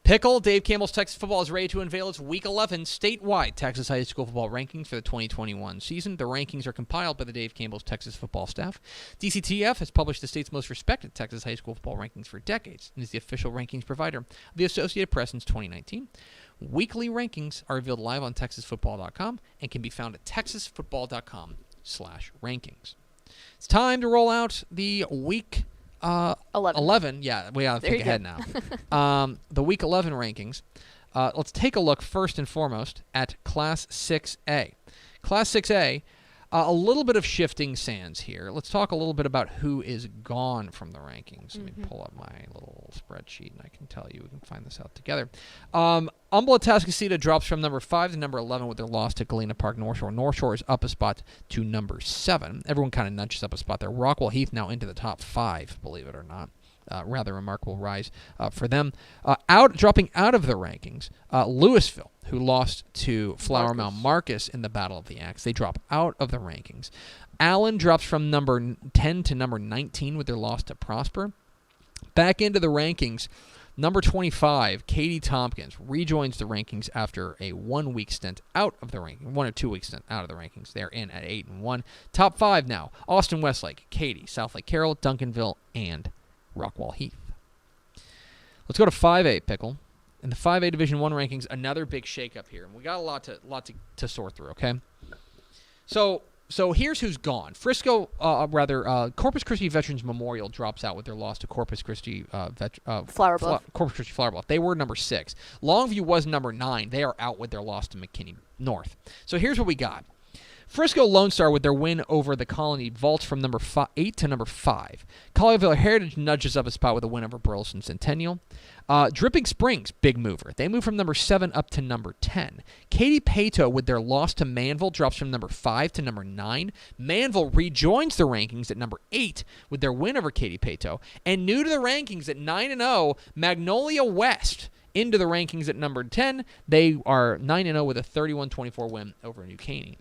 Pickle Dave Campbell's Texas Football is ready to unveil its Week 11 statewide Texas high school football rankings for the 2021 season. The rankings are compiled by the Dave Campbell's Texas Football staff. DCTF has published the state's most respected Texas high school football rankings for decades and is the official rankings provider of the Associated Press since 2019. Weekly rankings are revealed live on TexasFootball.com and can be found at TexasFootball.com/rankings. It's time to roll out the Week 11. Yeah, we got to think ahead now. The Week 11 rankings. Let's take a look first and foremost at Class 6A. Class 6A, a little bit of shifting sands here. Let's talk a little bit about who is gone from the rankings. Let me pull up my little spreadsheet, and I can tell you. We can find this out together. Umbla-Tascasita drops from number 5 to number 11 with their loss to Galena Park North Shore. North Shore is up a spot to number 7. Everyone kind of nudges up a spot there. Rockwell Heath now into the top 5, believe it or not. rather remarkable rise for them. Dropping out of the rankings, Louisville, who lost to Flower Mound Marcus in the Battle of the Axe. They drop out of the rankings. Allen drops from number 10 to number 19 with their loss to Prosper. Back into the rankings, number 25, Katie Tompkins, rejoins the rankings after a 1 week stint out of the ranking, 1 or 2 week stint out of the rankings. They're in at 8-1. Top 5 now: Austin Westlake, Katy, Southlake Carroll, Duncanville, and Rockwall Heath. Let's go to 5A, Pickle. In the 5A Division I rankings, another big shakeup here, and we got a lot to sort through. Okay, so here's who's gone. Corpus Christi Veterans Memorial drops out with their loss to Corpus Christi Flower Bluff. Corpus Christi Flower Bluff. They were number 6. Longview was number 9. They are out with their loss to McKinney North. So here's what we got. Frisco Lone Star, with their win over the Colony, vaults from number 8 to number 5. Colleyville Heritage nudges up a spot with a win over Burleson Centennial. Dripping Springs, big mover. They move from number 7 up to number 10. Katy Pato, with their loss to Manville, drops from number 5 to number 9. Manville rejoins the rankings at number 8 with their win over Katy Pato. And new to the rankings at 9-0, Magnolia West into the rankings at number 10. They are 9-0 with a 31-24 win over New Caney.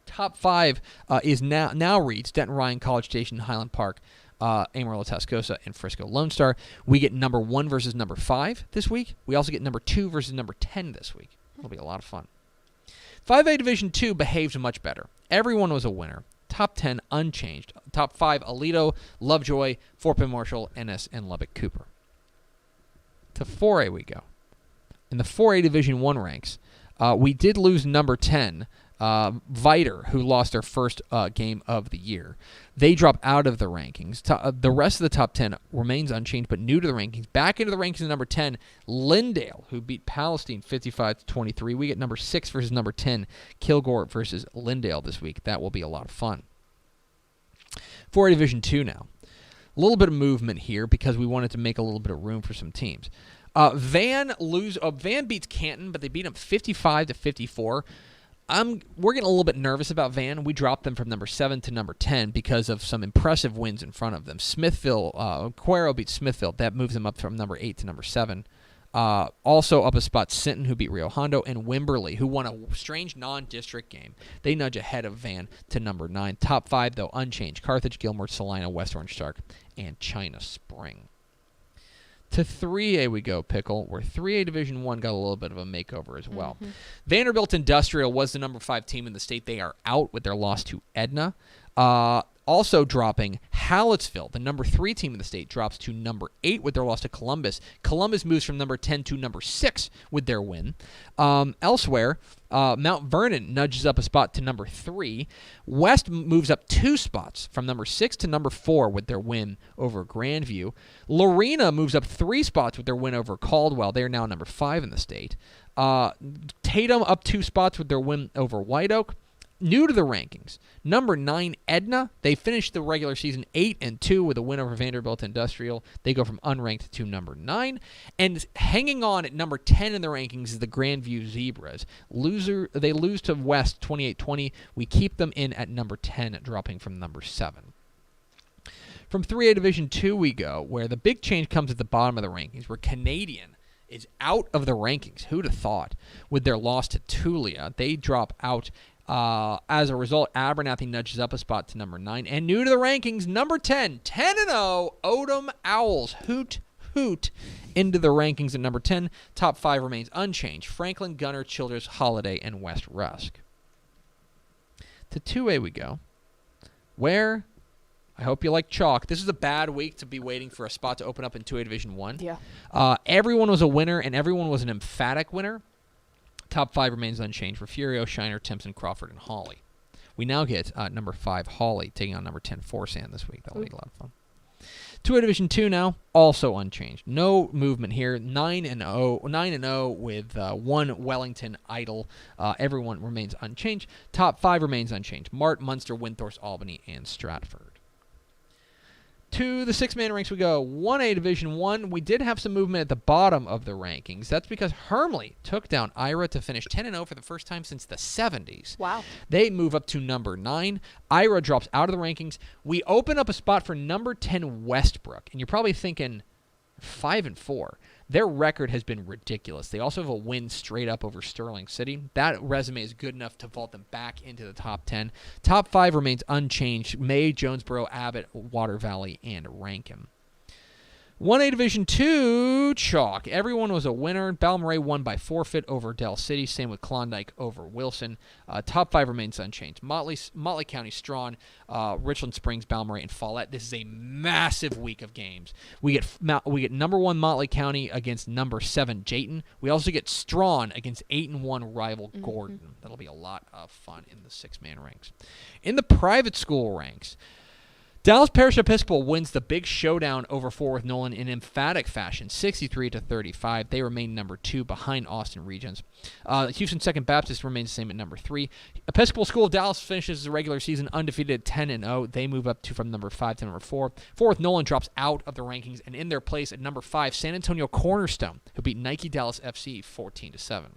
Top 5 is now reads Denton Ryan, College Station, Highland Park, Amarillo, Tascosa, and Frisco Lone Star. We get number 1 versus number 5 this week. We also get number 2 versus number 10 this week. It'll be a lot of fun. 5A Division II behaves much better. Everyone was a winner. Top 10 unchanged. Top 5, Aledo, Lovejoy, Fort Bend Marshall, NS, and Lubbock Cooper. To 4A we go. In the 4A Division I ranks, we did lose number 10, Viter, who lost their first game of the year. They drop out of the rankings. The rest of the top 10 remains unchanged, but new to the rankings. Back into the rankings at number 10, Lindale, who beat Palestine 55-23. We get number 6 versus number 10, Kilgore versus Lindale this week. That will be a lot of fun. 4A Division II now. A little bit of movement here because we wanted to make a little bit of room for some teams. Van beats Canton, but they beat them 55-54. We're getting a little bit nervous about Van. We dropped them from number 7 to number 10 because of some impressive wins in front of them. Cuero beat Smithville. That moves them up from number 8 to number 7. Also up a spot, Sinton, who beat Rio Hondo, and Wimberley, who won a strange non-district game. They nudge ahead of Van to number 9. Top 5, though, unchanged. Carthage, Gilmore, Salina, West Orange Stark, and China Spring. To 3A we go, Pickle, where 3A Division I got a little bit of a makeover as well. Mm-hmm. Vanderbilt Industrial was the number 5 team in the state. They are out with their loss to Edna. Also dropping, Hallettsville, the number 3 team in the state, drops to number 8 with their loss to Columbus. Columbus moves from number 10 to number 6 with their win. Elsewhere, Mount Vernon nudges up a spot to number 3. West moves up 2 spots from number 6 to number 4 with their win over Grandview. Lorena moves up 3 spots with their win over Caldwell. They are now number 5 in the state. Tatum up 2 spots with their win over White Oak. New to the rankings, number 9, Edna. They finished the regular season 8-2 with a win over Vanderbilt Industrial. They go from unranked to number 9. And hanging on at number 10 in the rankings is the Grandview Zebras. They lose to West 28-20. We keep them in at number 10, dropping from number 7. From 3A Division II we go, where the big change comes at the bottom of the rankings, where Canadian is out of the rankings. Who'd have thought? With their loss to Tulia, they drop out. As a result, Abernathy nudges up a spot to number 9. And new to the rankings, number 10, 10-0, Odom Owls. Hoot into the rankings at number 10. Top 5 remains unchanged. Franklin, Gunner, Childress, Holiday, and West Rusk. To 2A we go, where I hope you like chalk. This is a bad week to be waiting for a spot to open up in 2A Division I. Yeah. Everyone was a winner, and everyone was an emphatic winner. Top 5 remains unchanged. Refugio, Shiner, Timpson, Crawford, and Hawley. We now get number 5, Hawley, taking on number 10, Forsan this week. That'll be a lot of fun. 2A Division II now, also unchanged. No movement here. 9-0 with 1 Wellington idle. Everyone remains unchanged. Top 5 remains unchanged. Mart, Munster, Windthorst, Albany, and Stratford. To the six-man ranks we go. 1A Division 1, we did have some movement at the bottom of the rankings. That's because Hermleigh took down Ira to finish 10-0 for the first time since the 70s. Wow. They move up to number 9. Ira drops out of the rankings. We open up a spot for number 10 Westbrook, and you're probably thinking 5-4. Their record has been ridiculous. They also have a win straight up over Sterling City. That resume is good enough to vault them back into the top 10. Top 5 remains unchanged. May, Jonesboro, Abbott, Water Valley, and Rankin. 1A Division 2, chalk. Everyone was a winner. Balmorhea won by forfeit over Del City. Same with Klondike over Wilson. Top 5 remains unchanged. Motley County, Strawn, Richland Springs, Balmorhea, and Follett. This is a massive week of games. We get number 1 Motley County against number 7 Jayton. We also get Strawn against 8-1 rival Gordon. That'll be a lot of fun in the six-man ranks. In the private school ranks, Dallas Parish Episcopal wins the big showdown over Fort Worth Nolan in emphatic fashion, 63-35. They remain number 2 behind Austin Regents. Houston Second Baptist remains the same at number 3. Episcopal School of Dallas finishes the regular season undefeated at 10-0. They move up from number 5 to number 4. Fort Worth Nolan drops out of the rankings, and in their place at number 5, San Antonio Cornerstone, who beat Nike Dallas FC 14-7.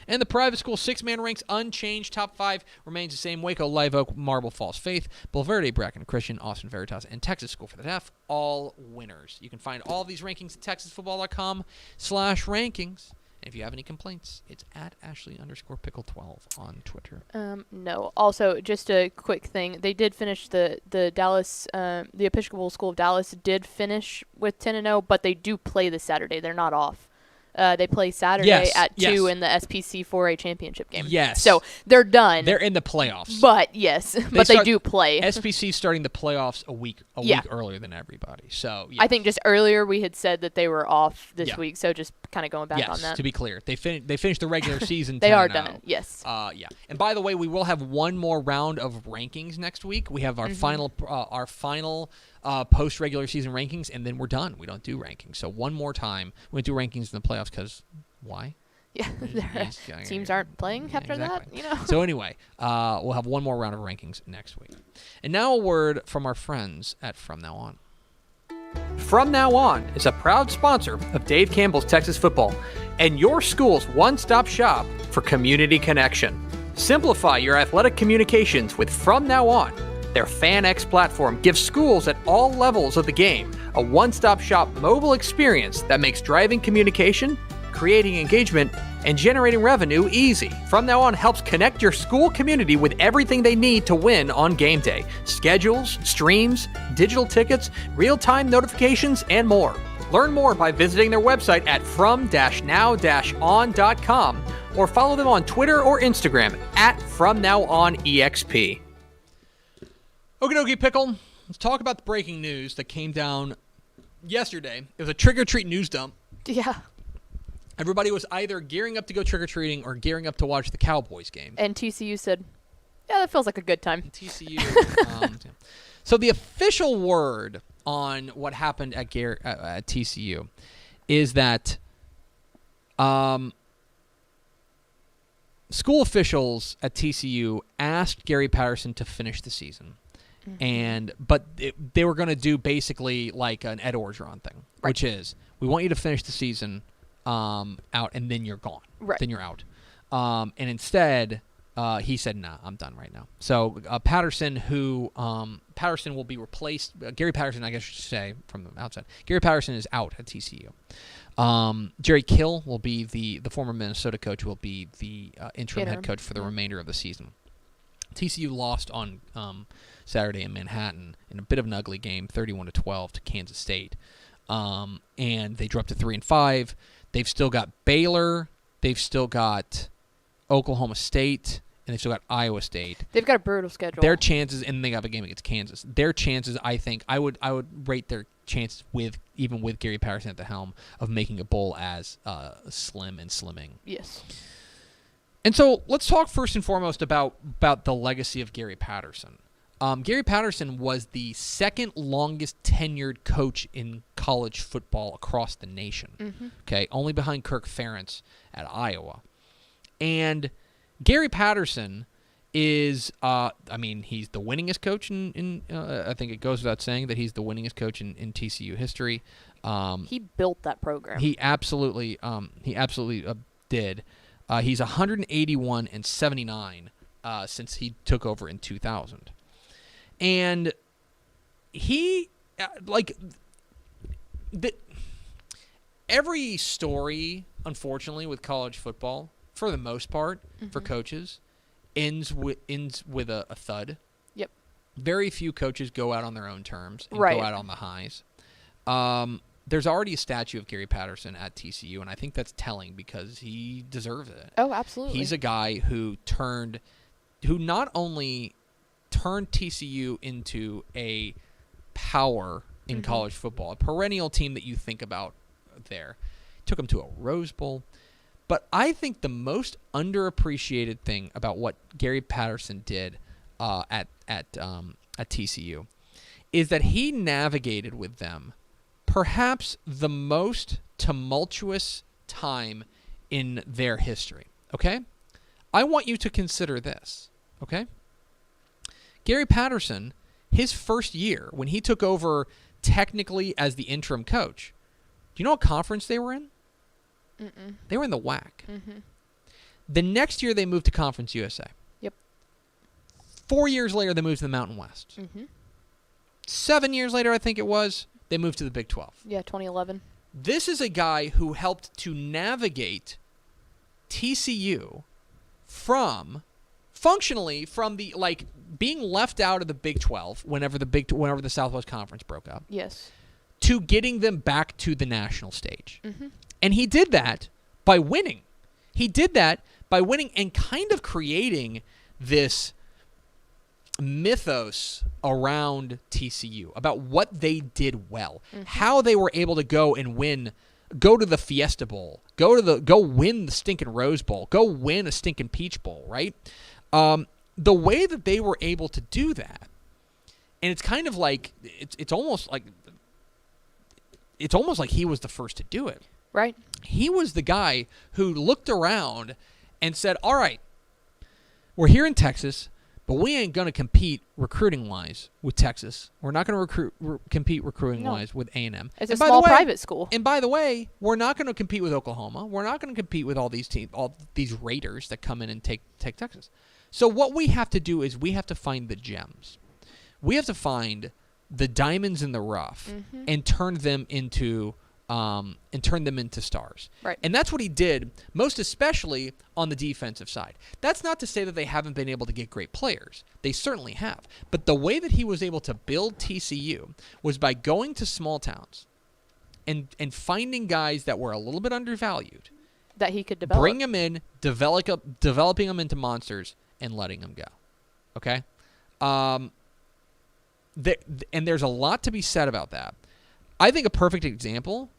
And the private school six-man ranks unchanged. Top 5 remains the same. Waco, Live Oak, Marble Falls Faith, Bulverde, Bracken Christian, Austin Veritas, and Texas School for the Deaf, all winners. You can find all these rankings at texasfootball.com/rankings. And if you have any complaints, it's at Ashley_pickle12 on Twitter. No. Also, just a quick thing. They did finish the Dallas, the Episcopal School of Dallas did finish with 10-0, but they do play this Saturday. They're not off. They play Saturday at 2 in the SPC 4A championship game. Yes. So they're done. They're in the playoffs. But, yes. They do play. SPC starting the playoffs a week earlier than everybody. So yes. I think just earlier we had said that they were off this week, so just kind of going back on that. Yes, to be clear. They finished the regular season 10-0. They are done, yes. Yeah. And by the way, we will have one more round of rankings next week. We have our final post-regular season rankings, and then we're done. We don't do rankings. So one more time, we don't do rankings in the playoffs because why? Yeah, teams aren't playing after that, you know. So anyway, we'll have one more round of rankings next week. And now a word from our friends at From Now On. From Now On is a proud sponsor of Dave Campbell's Texas Football and your school's one-stop shop for community connection. Simplify your athletic communications with From Now On. Their FanX platform gives schools at all levels of the game a one-stop shop mobile experience that makes driving communication, creating engagement, and generating revenue easy. From Now On helps connect your school community with everything they need to win on game day. Schedules, streams, digital tickets, real-time notifications, and more. Learn more by visiting their website at from-now-on.com or follow them on Twitter or Instagram at FromNowOnEXP. Okie dokie, Pickle. Let's talk about the breaking news that came down yesterday. It was a trick-or-treat news dump. Yeah. Everybody was either gearing up to go trick-or-treating or gearing up to watch the Cowboys game. And TCU said, yeah, that feels like a good time. TCU. So the official word on what happened at TCU is that school officials at TCU asked Gary Patterson to finish the season. But they were going to do basically like an Ed Orgeron thing, which is we want you to finish the season out, and then you're gone. Right. Then you're out. And instead, he said, "Nah, I'm done right now." So Patterson will be replaced. Gary Patterson, I guess I should say from the outside. Gary Patterson is out at TCU. Jerry Kill will be the former Minnesota coach, will be the interim head coach for the remainder of the season. TCU lost on Saturday in Manhattan in a bit of an ugly game, 31-12 to Kansas State, and they dropped to 3-5. They've still got Baylor, they've still got Oklahoma State, and they've still got Iowa State. They've got a brutal schedule. Their chances, and they have a game against Kansas. Their chances, I think, I would rate their chances even with Gary Patterson at the helm of making a bowl as slim and slimming. Yes. And so let's talk first and foremost about the legacy of Gary Patterson. Gary Patterson was the second longest tenured coach in college football across the nation. Okay, only behind Kirk Ferentz at Iowa. And Gary Patterson is, I mean, he's the winningest coach in I think it goes without saying that he's the winningest coach in TCU history. He built that program. He absolutely did. He's 181-79 since he took over in 2000. And he, every story, unfortunately, with college football, for the most part, for coaches, ends with a thud. Yep. Very few coaches go out on their own terms and Right. go out on the highs. There's already a statue of Gary Patterson at TCU, and I think that's telling because he deserves it. Oh, absolutely. He's a guy who not only turned TCU into a power in college football, a perennial team that you think about there, took them to a Rose Bowl. But I think the most underappreciated thing about what Gary Patterson did at TCU is that he navigated with them perhaps the most tumultuous time in their history. Okay? I want you to consider this. Okay? Gary Patterson, his first year, when he took over technically as the interim coach, do you know what conference they were in? Mm-mm. They were in the WAC. Mm-hmm. The next year, they moved to Conference USA. Yep. 4 years later, they moved to the Mountain West. Mm-hmm. 7 years later, I think it was, they moved to the Big 12. Yeah, 2011. This is a guy who helped to navigate TCU functionally from the being left out of the Big 12 whenever the Southwest Conference broke up. Yes. To getting them back to the national stage. Mm-hmm. And he did that by winning. He did that by winning and kind of creating this mythos around TCU about what they did well, how they were able to go and win, go to the Fiesta Bowl, go win the stinking Rose Bowl, go win a stinking Peach Bowl, right? The way that they were able to do that, and it's kind of like it's almost like he was the first to do it. Right. He was the guy who looked around and said, all right, we're here in Texas, but we ain't going to compete recruiting-wise with Texas. We're not going to compete recruiting-wise with A&M. It's a small private school. And by the way, we're not going to compete with Oklahoma. We're not going to compete with all these teams, all these Raiders that come in and take Texas. So what we have to do is we have to find the gems. We have to find the diamonds in the rough and turn them into stars. Right. And that's what he did, most especially on the defensive side. That's not to say that they haven't been able to get great players. They certainly have. But the way that he was able to build TCU was by going to small towns and finding guys that were a little bit undervalued. That he could develop. Bring them in, developing them into monsters, and letting them go. Okay? And there's a lot to be said about that. I think a perfect example,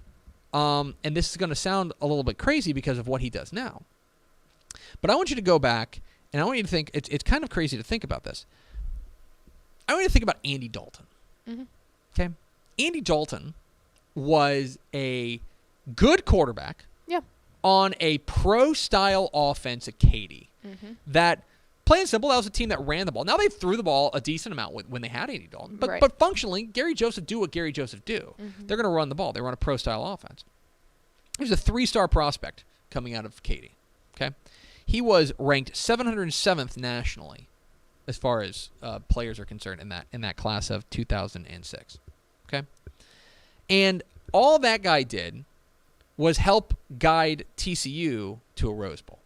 and this is going to sound a little bit crazy because of what he does now, but I want you to go back, and I want you to think, it's kind of crazy to think about this. I want you to think about Andy Dalton. Okay? Andy Dalton was a good quarterback on a pro-style offense at Katy that, plain and simple, that was a team that ran the ball. Now, they threw the ball a decent amount when they had Andy Dalton. But functionally, Gary Joseph do what Gary Joseph do. They're going to run the ball. They run a pro-style offense. He was a 3-star prospect coming out of Katy. Okay? He was ranked 707th nationally as far as players are concerned in that class of 2006. Okay? And all that guy did was help guide TCU to a Rose Bowl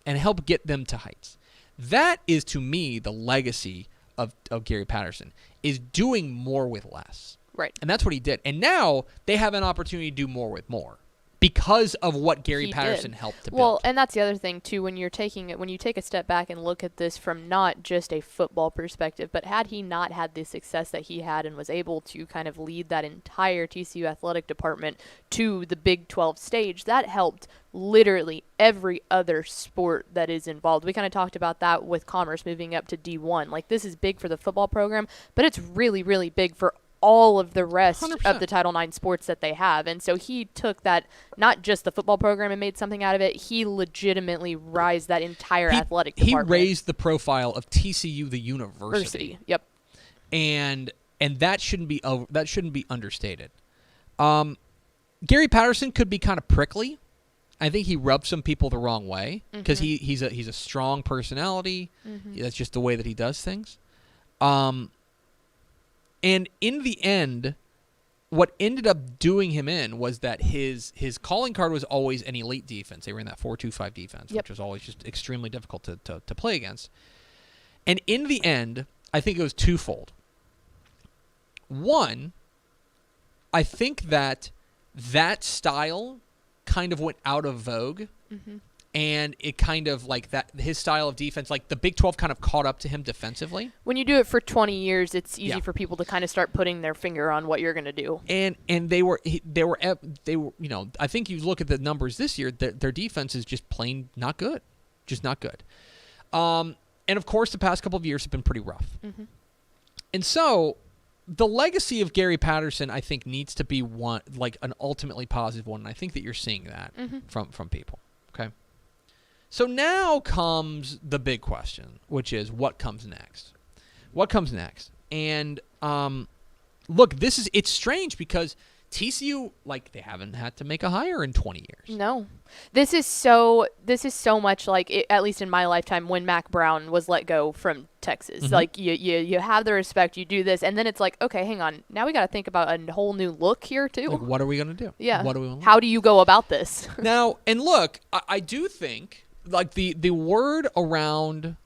and help get them to heights. That is, to me, the legacy of Gary Patterson, is doing more with less. Right. And that's what he did. And now they have an opportunity to do more with more because of what Gary Patterson helped to build. Well, and that's the other thing, too, when you take a step back and look at this from not just a football perspective, but had he not had the success that he had and was able to kind of lead that entire TCU athletic department to the Big 12 stage, that helped literally every other sport that is involved. We kind of talked about that with Commerce moving up to D1. Like, this is big for the football program, but it's really, really big for all of the rest 100%. of the Title IX sports that they have. And so he took that, not just the football program and made something out of it, he legitimately raised that entire athletic department. He raised the profile of TCU, the university. Yep. And that shouldn't be understated. Gary Patterson could be kind of prickly. I think he rubbed some people the wrong way because he's a strong personality. That's just the way that he does things. And in the end, what ended up doing him in was that his calling card was always an elite defense. They were in that 4-2-5 defense, which was always just extremely difficult to play against. And in the end, I think it was twofold. One, I think that style kind of went out of vogue. And it kind of like that, his style of defense, like the Big 12 kind of caught up to him defensively. When you do it for 20 years, it's easy for people to kind of start putting their finger on what you're going to do. And they were, you know, I think you look at the numbers this year, their defense is just plain not good. Just not good. And of course, the past couple of years have been pretty rough. And so the legacy of Gary Patterson, I think, needs to be one, like an ultimately positive one. And I think that you're seeing that from people. Okay. So now comes the big question, which is what comes next? What comes next? And look, it's strange because TCU, like, they haven't had to make a hire in 20 years. No. This is so much like, at least in my lifetime, when Mac Brown was let go from Texas. Like, you have the respect, you do this, and then it's like, okay, hang on. Now we got to think about a whole new look here, too. Like, what are we going to do? Yeah. What do we want? How do you go about this? Now, and look, I do think, like, the word around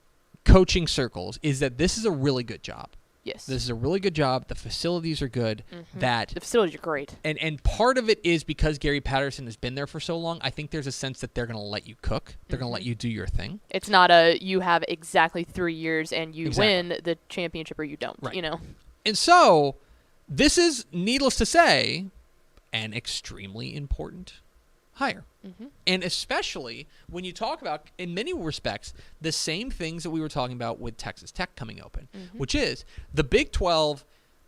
coaching circles is that this is a really good job. Yes. This is a really good job. The facilities are good. The facilities are great. And part of it is because Gary Patterson has been there for so long, I think there's a sense that they're going to let you cook. They're going to let you do your thing. It's not you have exactly 3 years and you win the championship or you don't, you know. And so this is, needless to say, an extremely important hire. And especially when you talk about, in many respects, the same things that we were talking about with Texas Tech coming open, which is the Big 12,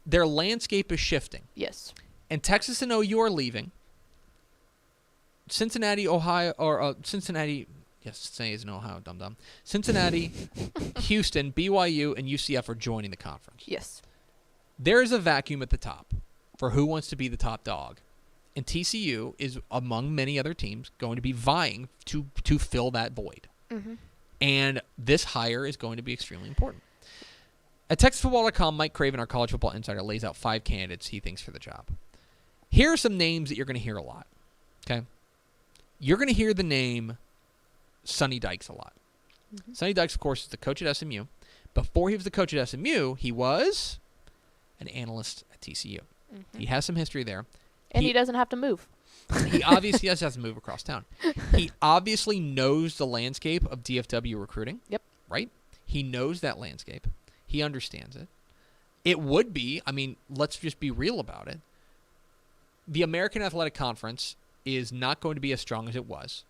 their landscape is shifting. Yes. And Texas and OU are leaving. Cincinnati, Ohio, or Cincinnati, yes, Cincinnati is in Ohio, dum-dum. Cincinnati, Houston, BYU, and UCF are joining the conference. Yes. There is a vacuum at the top for who wants to be the top dog. And TCU is, among many other teams, going to be vying to fill that void. And this hire is going to be extremely important. At TexasFootball.com, Mike Craven, our college football insider, lays out 5 candidates he thinks for the job. Here are some names that you're going to hear a lot. Okay? You're going to hear the name Sonny Dykes a lot. Sonny Dykes, of course, is the coach at SMU. Before he was the coach at SMU, he was an analyst at TCU. He has some history there. And he doesn't have to move. He obviously does have to move across town. He obviously knows the landscape of DFW recruiting. Yep. Right? He knows that landscape. He understands it. It would be, I mean, let's just be real about it. The American Athletic Conference is not going to be as strong as it was.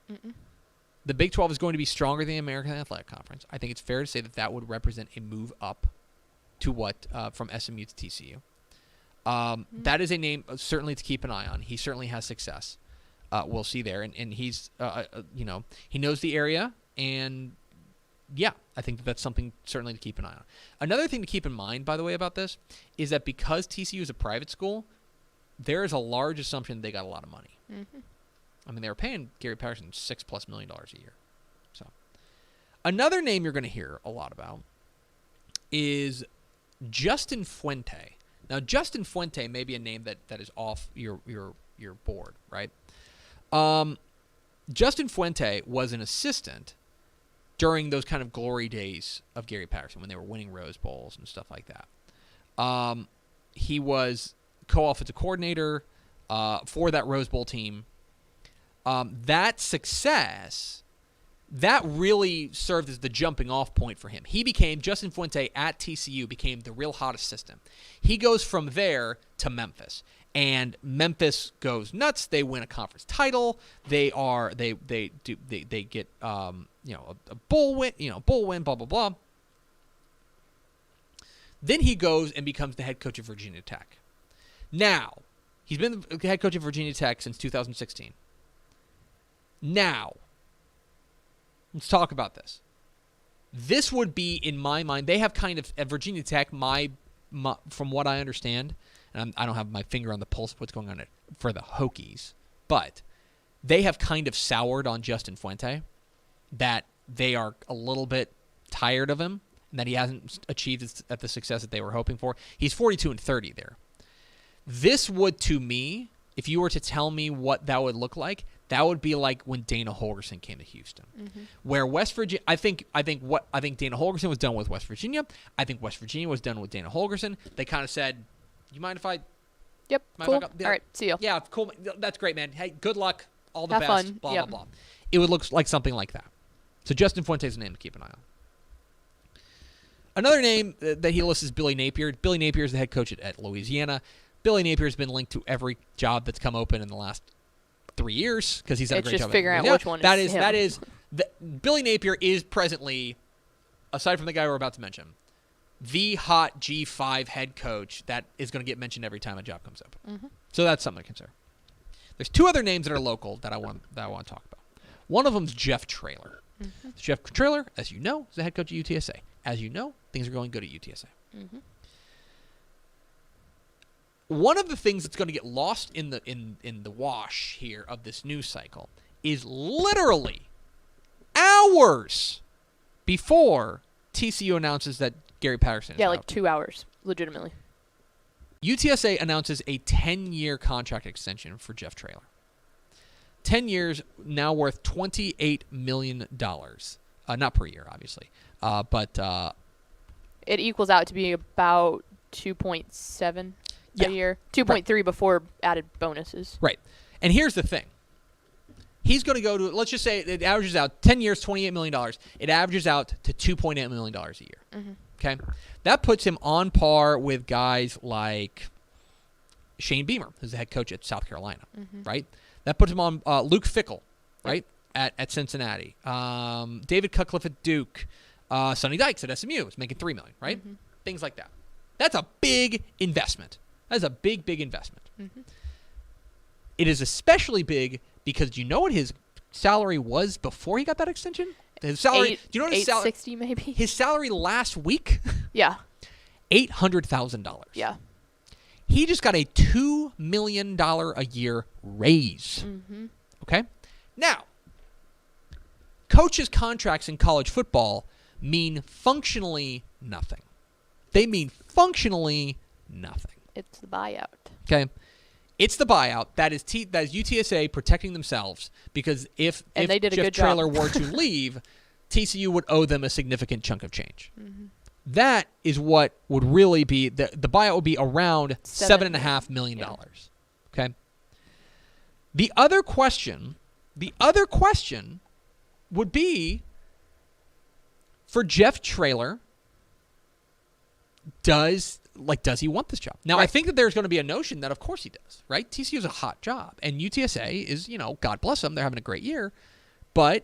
The Big 12 is going to be stronger than the American Athletic Conference. I think it's fair to say that that would represent a move up to what from SMU to TCU. That is a name certainly to keep an eye on. He certainly has success. We'll see there. And he's, he knows the area. And, yeah, I think that's something certainly to keep an eye on. Another thing to keep in mind, by the way, about this is that because TCU is a private school, there is a large assumption they got a lot of money. I mean, they were paying Gary Patterson $6+ million a year. So, another name you're going to hear a lot about is Justin Fuente. Now, Justin Fuente may be a name that is off your board, right? Justin Fuente was an assistant during those kind of glory days of Gary Patterson when they were winning Rose Bowls and stuff like that. He was co-offensive coordinator for that Rose Bowl team. That success, that really served as the jumping off point for him. Justin Fuente at TCU became the real hot assistant. He goes from there to Memphis. And Memphis goes nuts. They win a conference title. They get a bowl win, blah blah blah. Then he goes and becomes the head coach of Virginia Tech. Now, he's been the head coach of Virginia Tech since 2016. Now, let's talk about this. This would be, in my mind, they have kind of, at Virginia Tech, from what I understand, and I don't have my finger on the pulse of what's going on for the Hokies, but they have kind of soured on Justin Fuente, that they are a little bit tired of him, and that he hasn't achieved the success that they were hoping for. He's 42-30 there. This would, to me, if you were to tell me what that would look like, that would be like when Dana Holgorsen came to Houston, where West Virginia. I think Dana Holgorsen was done with West Virginia. I think West Virginia was done with Dana Holgorsen. They kind of said, "You mind if I?" Yep. Cool. All right. See you. Yeah. Cool. That's great, man. Hey, good luck. All the Have best. Fun. Blah blah blah. It would look like something like that. So Justin Fuente's a name to keep an eye on. Another name that he lists is Billy Napier. Billy Napier is the head coach at Louisiana. Billy Napier has been linked to every job that's come open in the last 3 years because he's done a great job. It's just figuring out which one is him. That is Billy Napier is presently, aside from the guy we're about to mention, the hot G5 head coach that is going to get mentioned every time a job comes open. So that's something to consider. There's two other names that are local that I want to talk about. One of them is Jeff Traylor. Jeff Traylor, as you know, is the head coach at UTSA. As you know, things are going good at UTSA. One of the things that's going to get lost in the wash here of this news cycle is literally hours before TCU announces that Gary Patterson is out. 2 hours, legitimately. UTSA announces a 10-year contract extension for Jeff Traylor. 10 years, now worth $28 million. Not per year, obviously. But it equals out to be about 2.7 a year. 2.3 before added bonuses. Right. And here's the thing. He's going to go to, let's just say it averages out 10 years, $28 million. It averages out to $2.8 million a year. Okay? That puts him on par with guys like Shane Beamer, who's the head coach at South Carolina, right? That puts him on Luke Fickell, right, at Cincinnati. David Cutcliffe at Duke. Sonny Dykes at SMU is making $3 million, right? Things like that. That's a big investment. That's a big, big investment. It is especially big because do you know what his salary was before he got that extension? His salary. Do you know what his salary? $860 maybe. His salary last week. Yeah. $800,000. Yeah. He just got a $2 million a year raise. Okay? Now, coaches' contracts in college football mean functionally nothing. They mean functionally nothing. It's the buyout. Okay? It's the buyout. That is UTSA protecting themselves because if Jeff Traylor were to leave, TCU would owe them a significant chunk of change. That is what would really be the buyout would be around $7.5 million. Okay. The other question would be for Jeff Traylor. Does he want this job? Now, I think that there's going to be a notion that, of course, he does, right? TCU is a hot job, and UTSA is, God bless them, they're having a great year. But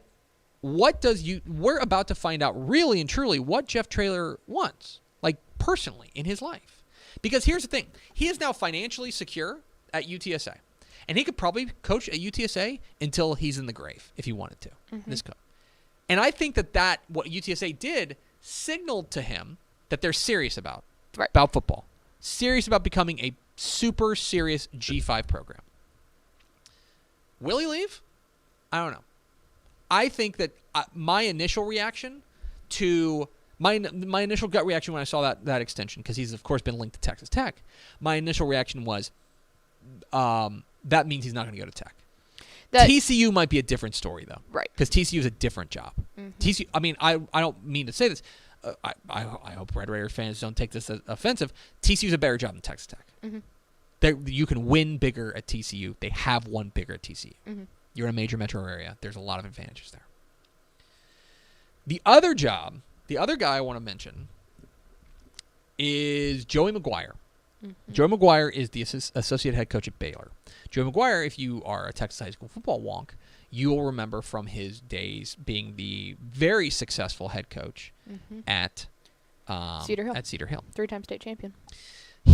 we're about to find out really and truly what Jeff Traylor wants, like personally in his life. Because here's the thing. He is now financially secure at UTSA, and he could probably coach at UTSA until he's in the grave if he wanted to. And I think that what UTSA did signaled to him that they're serious about football, serious about becoming a super serious G5 program. Will he leave? I don't know. I think that my initial reaction to my initial gut reaction when I saw that extension, because he's of course been linked to Texas Tech, my initial reaction was that means he's not going to go to Tech. TCU might be a different story though, right? Because TCU is a different job. TCU. I mean, I don't mean to say this. I hope Red Raiders fans don't take this as offensive. TCU is a better job than Texas Tech. You can win bigger at TCU. They have won bigger at TCU. You're in a major metro area. There's a lot of advantages there. The other guy I want to mention is Joey McGuire. Joey McGuire is the associate head coach at Baylor. Joey McGuire, if you are a Texas high school football wonk, you will remember from his days being the very successful head coach at Cedar Hill. 3-time state champion.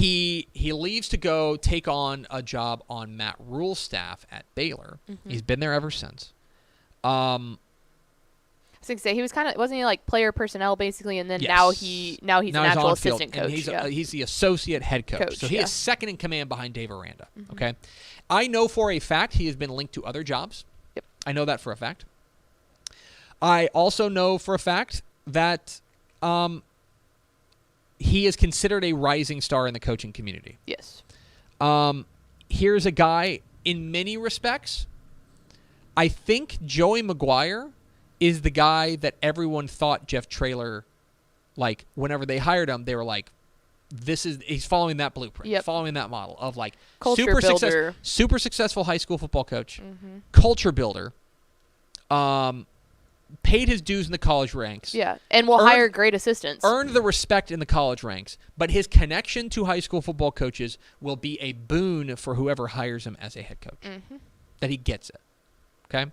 He leaves to go take on a job on Matt Rule's staff at Baylor. Mm-hmm. He's been there ever since. I was going to say, he was wasn't he like player personnel basically, and then yes. now he's an actual assistant coach. And he's the associate head coach. So he is second in command behind Dave Aranda. Mm-hmm. Okay, I know for a fact he has been linked to other jobs. Yep. I know that for a fact. I also know for a fact that he is considered a rising star in the coaching community. Yes. Here's a guy, in many respects, I think Joey McGuire is the guy that everyone thought Jeff Traylor, like, whenever they hired him, they were like, he's following that blueprint, following that model of, like, super successful high school football coach, culture builder, paid his dues in the college ranks. Yeah, and will hire great assistants. Earned the respect in the college ranks, but his connection to high school football coaches will be a boon for whoever hires him as a head coach. Mm-hmm. That he gets it. Okay?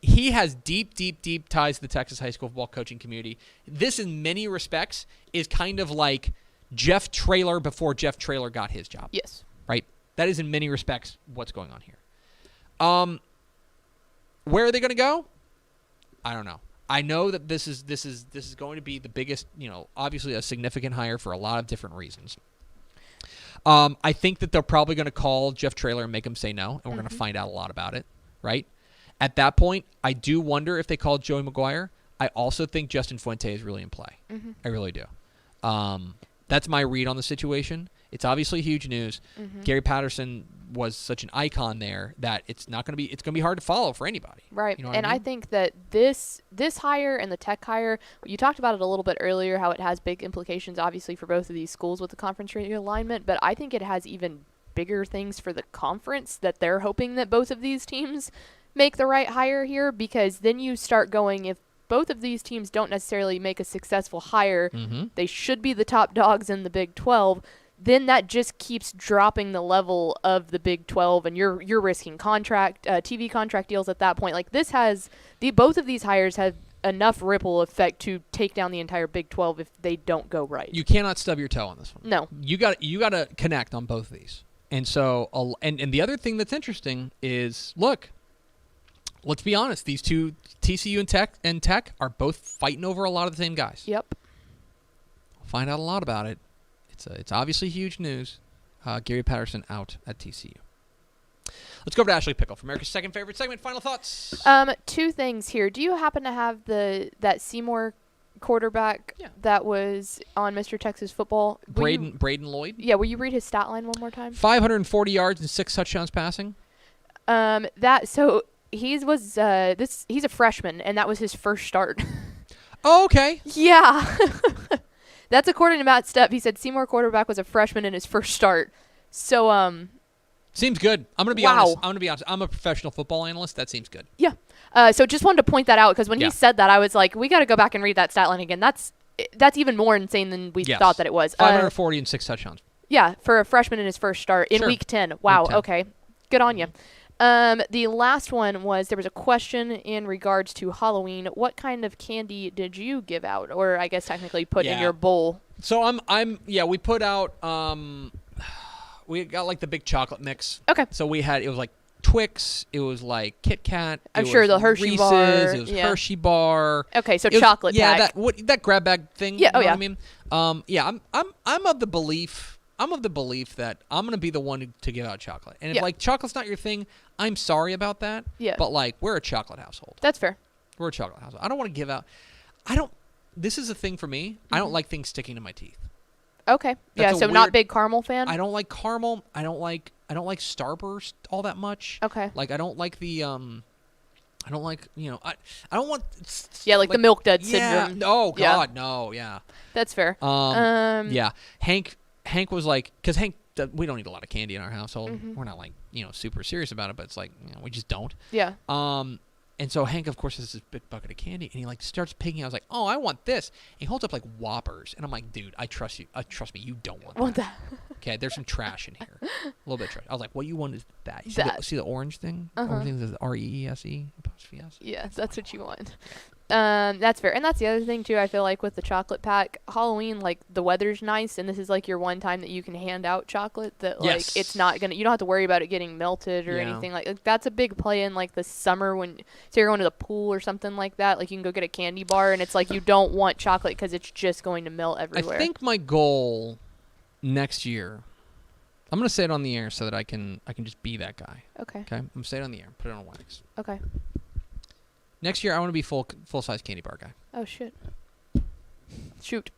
He has deep ties to the Texas high school football coaching community. This, in many respects, is kind of like Jeff Traylor before Jeff Traylor got his job. Yes. Right? That is, in many respects, what's going on here. Where are they going to go? I don't know. I know that this is going to be the biggest, obviously a significant hire for a lot of different reasons. I think that they're probably going to call Jeff Traylor and make him say no, and we're going to find out a lot about it, right? At that point, I do wonder if they called Joey McGuire. I also think Justin Fuente is really in play. Mm-hmm. I really do. That's my read on the situation. It's obviously huge news. Mm-hmm. Gary Patterson was such an icon there that it's going to be hard to follow for anybody. Right. You know and I mean? I think that this hire and the Tech hire, you talked about it a little bit earlier, how it has big implications obviously for both of these schools with the conference realignment, but I think it has even bigger things for the conference that they're hoping that both of these teams make the right hire here, because then you start going, if both of these teams don't necessarily make a successful hire, they should be the top dogs in the Big 12, then that just keeps dropping the level of the Big 12, and you're risking TV contract deals at that point. Like, this has both of these hires have enough ripple effect to take down the entire Big 12 if they don't go right. You cannot stub your toe on this one. No. You got to connect on both of these. And so and the other thing that's interesting is, look, let's be honest, these two, TCU and Tech are both fighting over a lot of the same guys. Yep. We'll find out a lot about it. It's obviously huge news. Gary Patterson out at TCU. Let's go over to Ashley Pickle for America's second favorite segment. Final thoughts. Two things here. Do you happen to have that Seymour quarterback that was on Mr. Texas Football? Braden Lloyd? Yeah, will you read his stat line one more time? 540 yards and 6 touchdowns passing. He's a freshman, and that was his first start. Oh, okay. Yeah. That's according to Matt Stepp. He said Seymour quarterback was a freshman in his first start. So, seems good. I'm going to be honest. I'm a professional football analyst. That seems good. Yeah. So just wanted to point that out, because when he said that, I was like, we got to go back and read that stat line again. That's even more insane than we thought that it was. 540 and 6 touchdowns. Yeah, for a freshman in his first start in Week 10. Wow. Week 10. Okay. Good on you. The last one was, there was a question in regards to Halloween. What kind of candy did you give out, or I guess technically put in your bowl? So we put out, we got like the big chocolate mix. Okay. So it was like Twix, it was like Kit Kat. I'm sure the Hershey Reese's, bar. It was Hershey bar. Okay, so chocolate pack. Yeah, that grab bag thing. Yeah. You know what I mean? I'm of the belief that I'm gonna be the one to give out chocolate, and if like chocolate's not your thing, I'm sorry about that. Yeah. But like, we're a chocolate household. That's fair. We're a chocolate household. I don't want to give out. This is a thing for me. I don't like things sticking to my teeth. Okay. So not big caramel fan? I don't like caramel. I don't like Starburst all that much. Okay. Like, I don't like the I don't like, I don't want like the milk dud syndrome. Oh god, no, yeah. That's fair. Yeah. Hank was like, cuz Hank, we don't eat a lot of candy in our household. Mm-hmm. We're not like, super serious about it, but it's like, we just don't. Yeah. And so Hank, of course, has this big bucket of candy, and he like starts picking. I was like, "Oh, I want this." And he holds up like Whoppers, and I'm like, "Dude, I trust you. Trust me, you don't want that." Okay, there's some trash in here, a little bit of trash. I was like, "What you want is that." You see the orange thing? Orange thing is REESE apostrophe S. Yeah, that's what you want. That's fair. And that's the other thing, too, I feel like with the chocolate pack. Halloween, like, the weather's nice, and this is, like, your one time that you can hand out chocolate that, like, it's not going to – you don't have to worry about it getting melted or anything. Like, that's a big play in, like, the summer when – so you're going to the pool or something like that. Like, you can go get a candy bar, and it's like you don't want chocolate because it's just going to melt everywhere. I think my goal next year – I'm going to say it on the air so that I can just be that guy. Okay. I'm going to say it on the air. Put it on wax. Okay. Next year, I want to be full-size candy bar guy. Oh, shit. Shoot.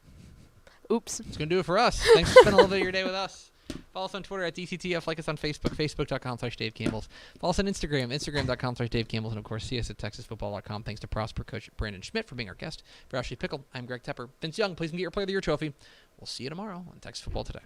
Oops. It's going to do it for us. Thanks for spending a little bit of your day with us. Follow us on Twitter at DCTF. Like us on Facebook, facebook.com/Dave Campbells. Follow us on Instagram, instagram.com/Dave Campbells. And, of course, see us at TexasFootball.com. Thanks to Prosper Coach Brandon Schmidt for being our guest. For Ashley Pickle, I'm Greg Tepper. Vince Young, please get your Player of the Year trophy. We'll see you tomorrow on Texas Football Today.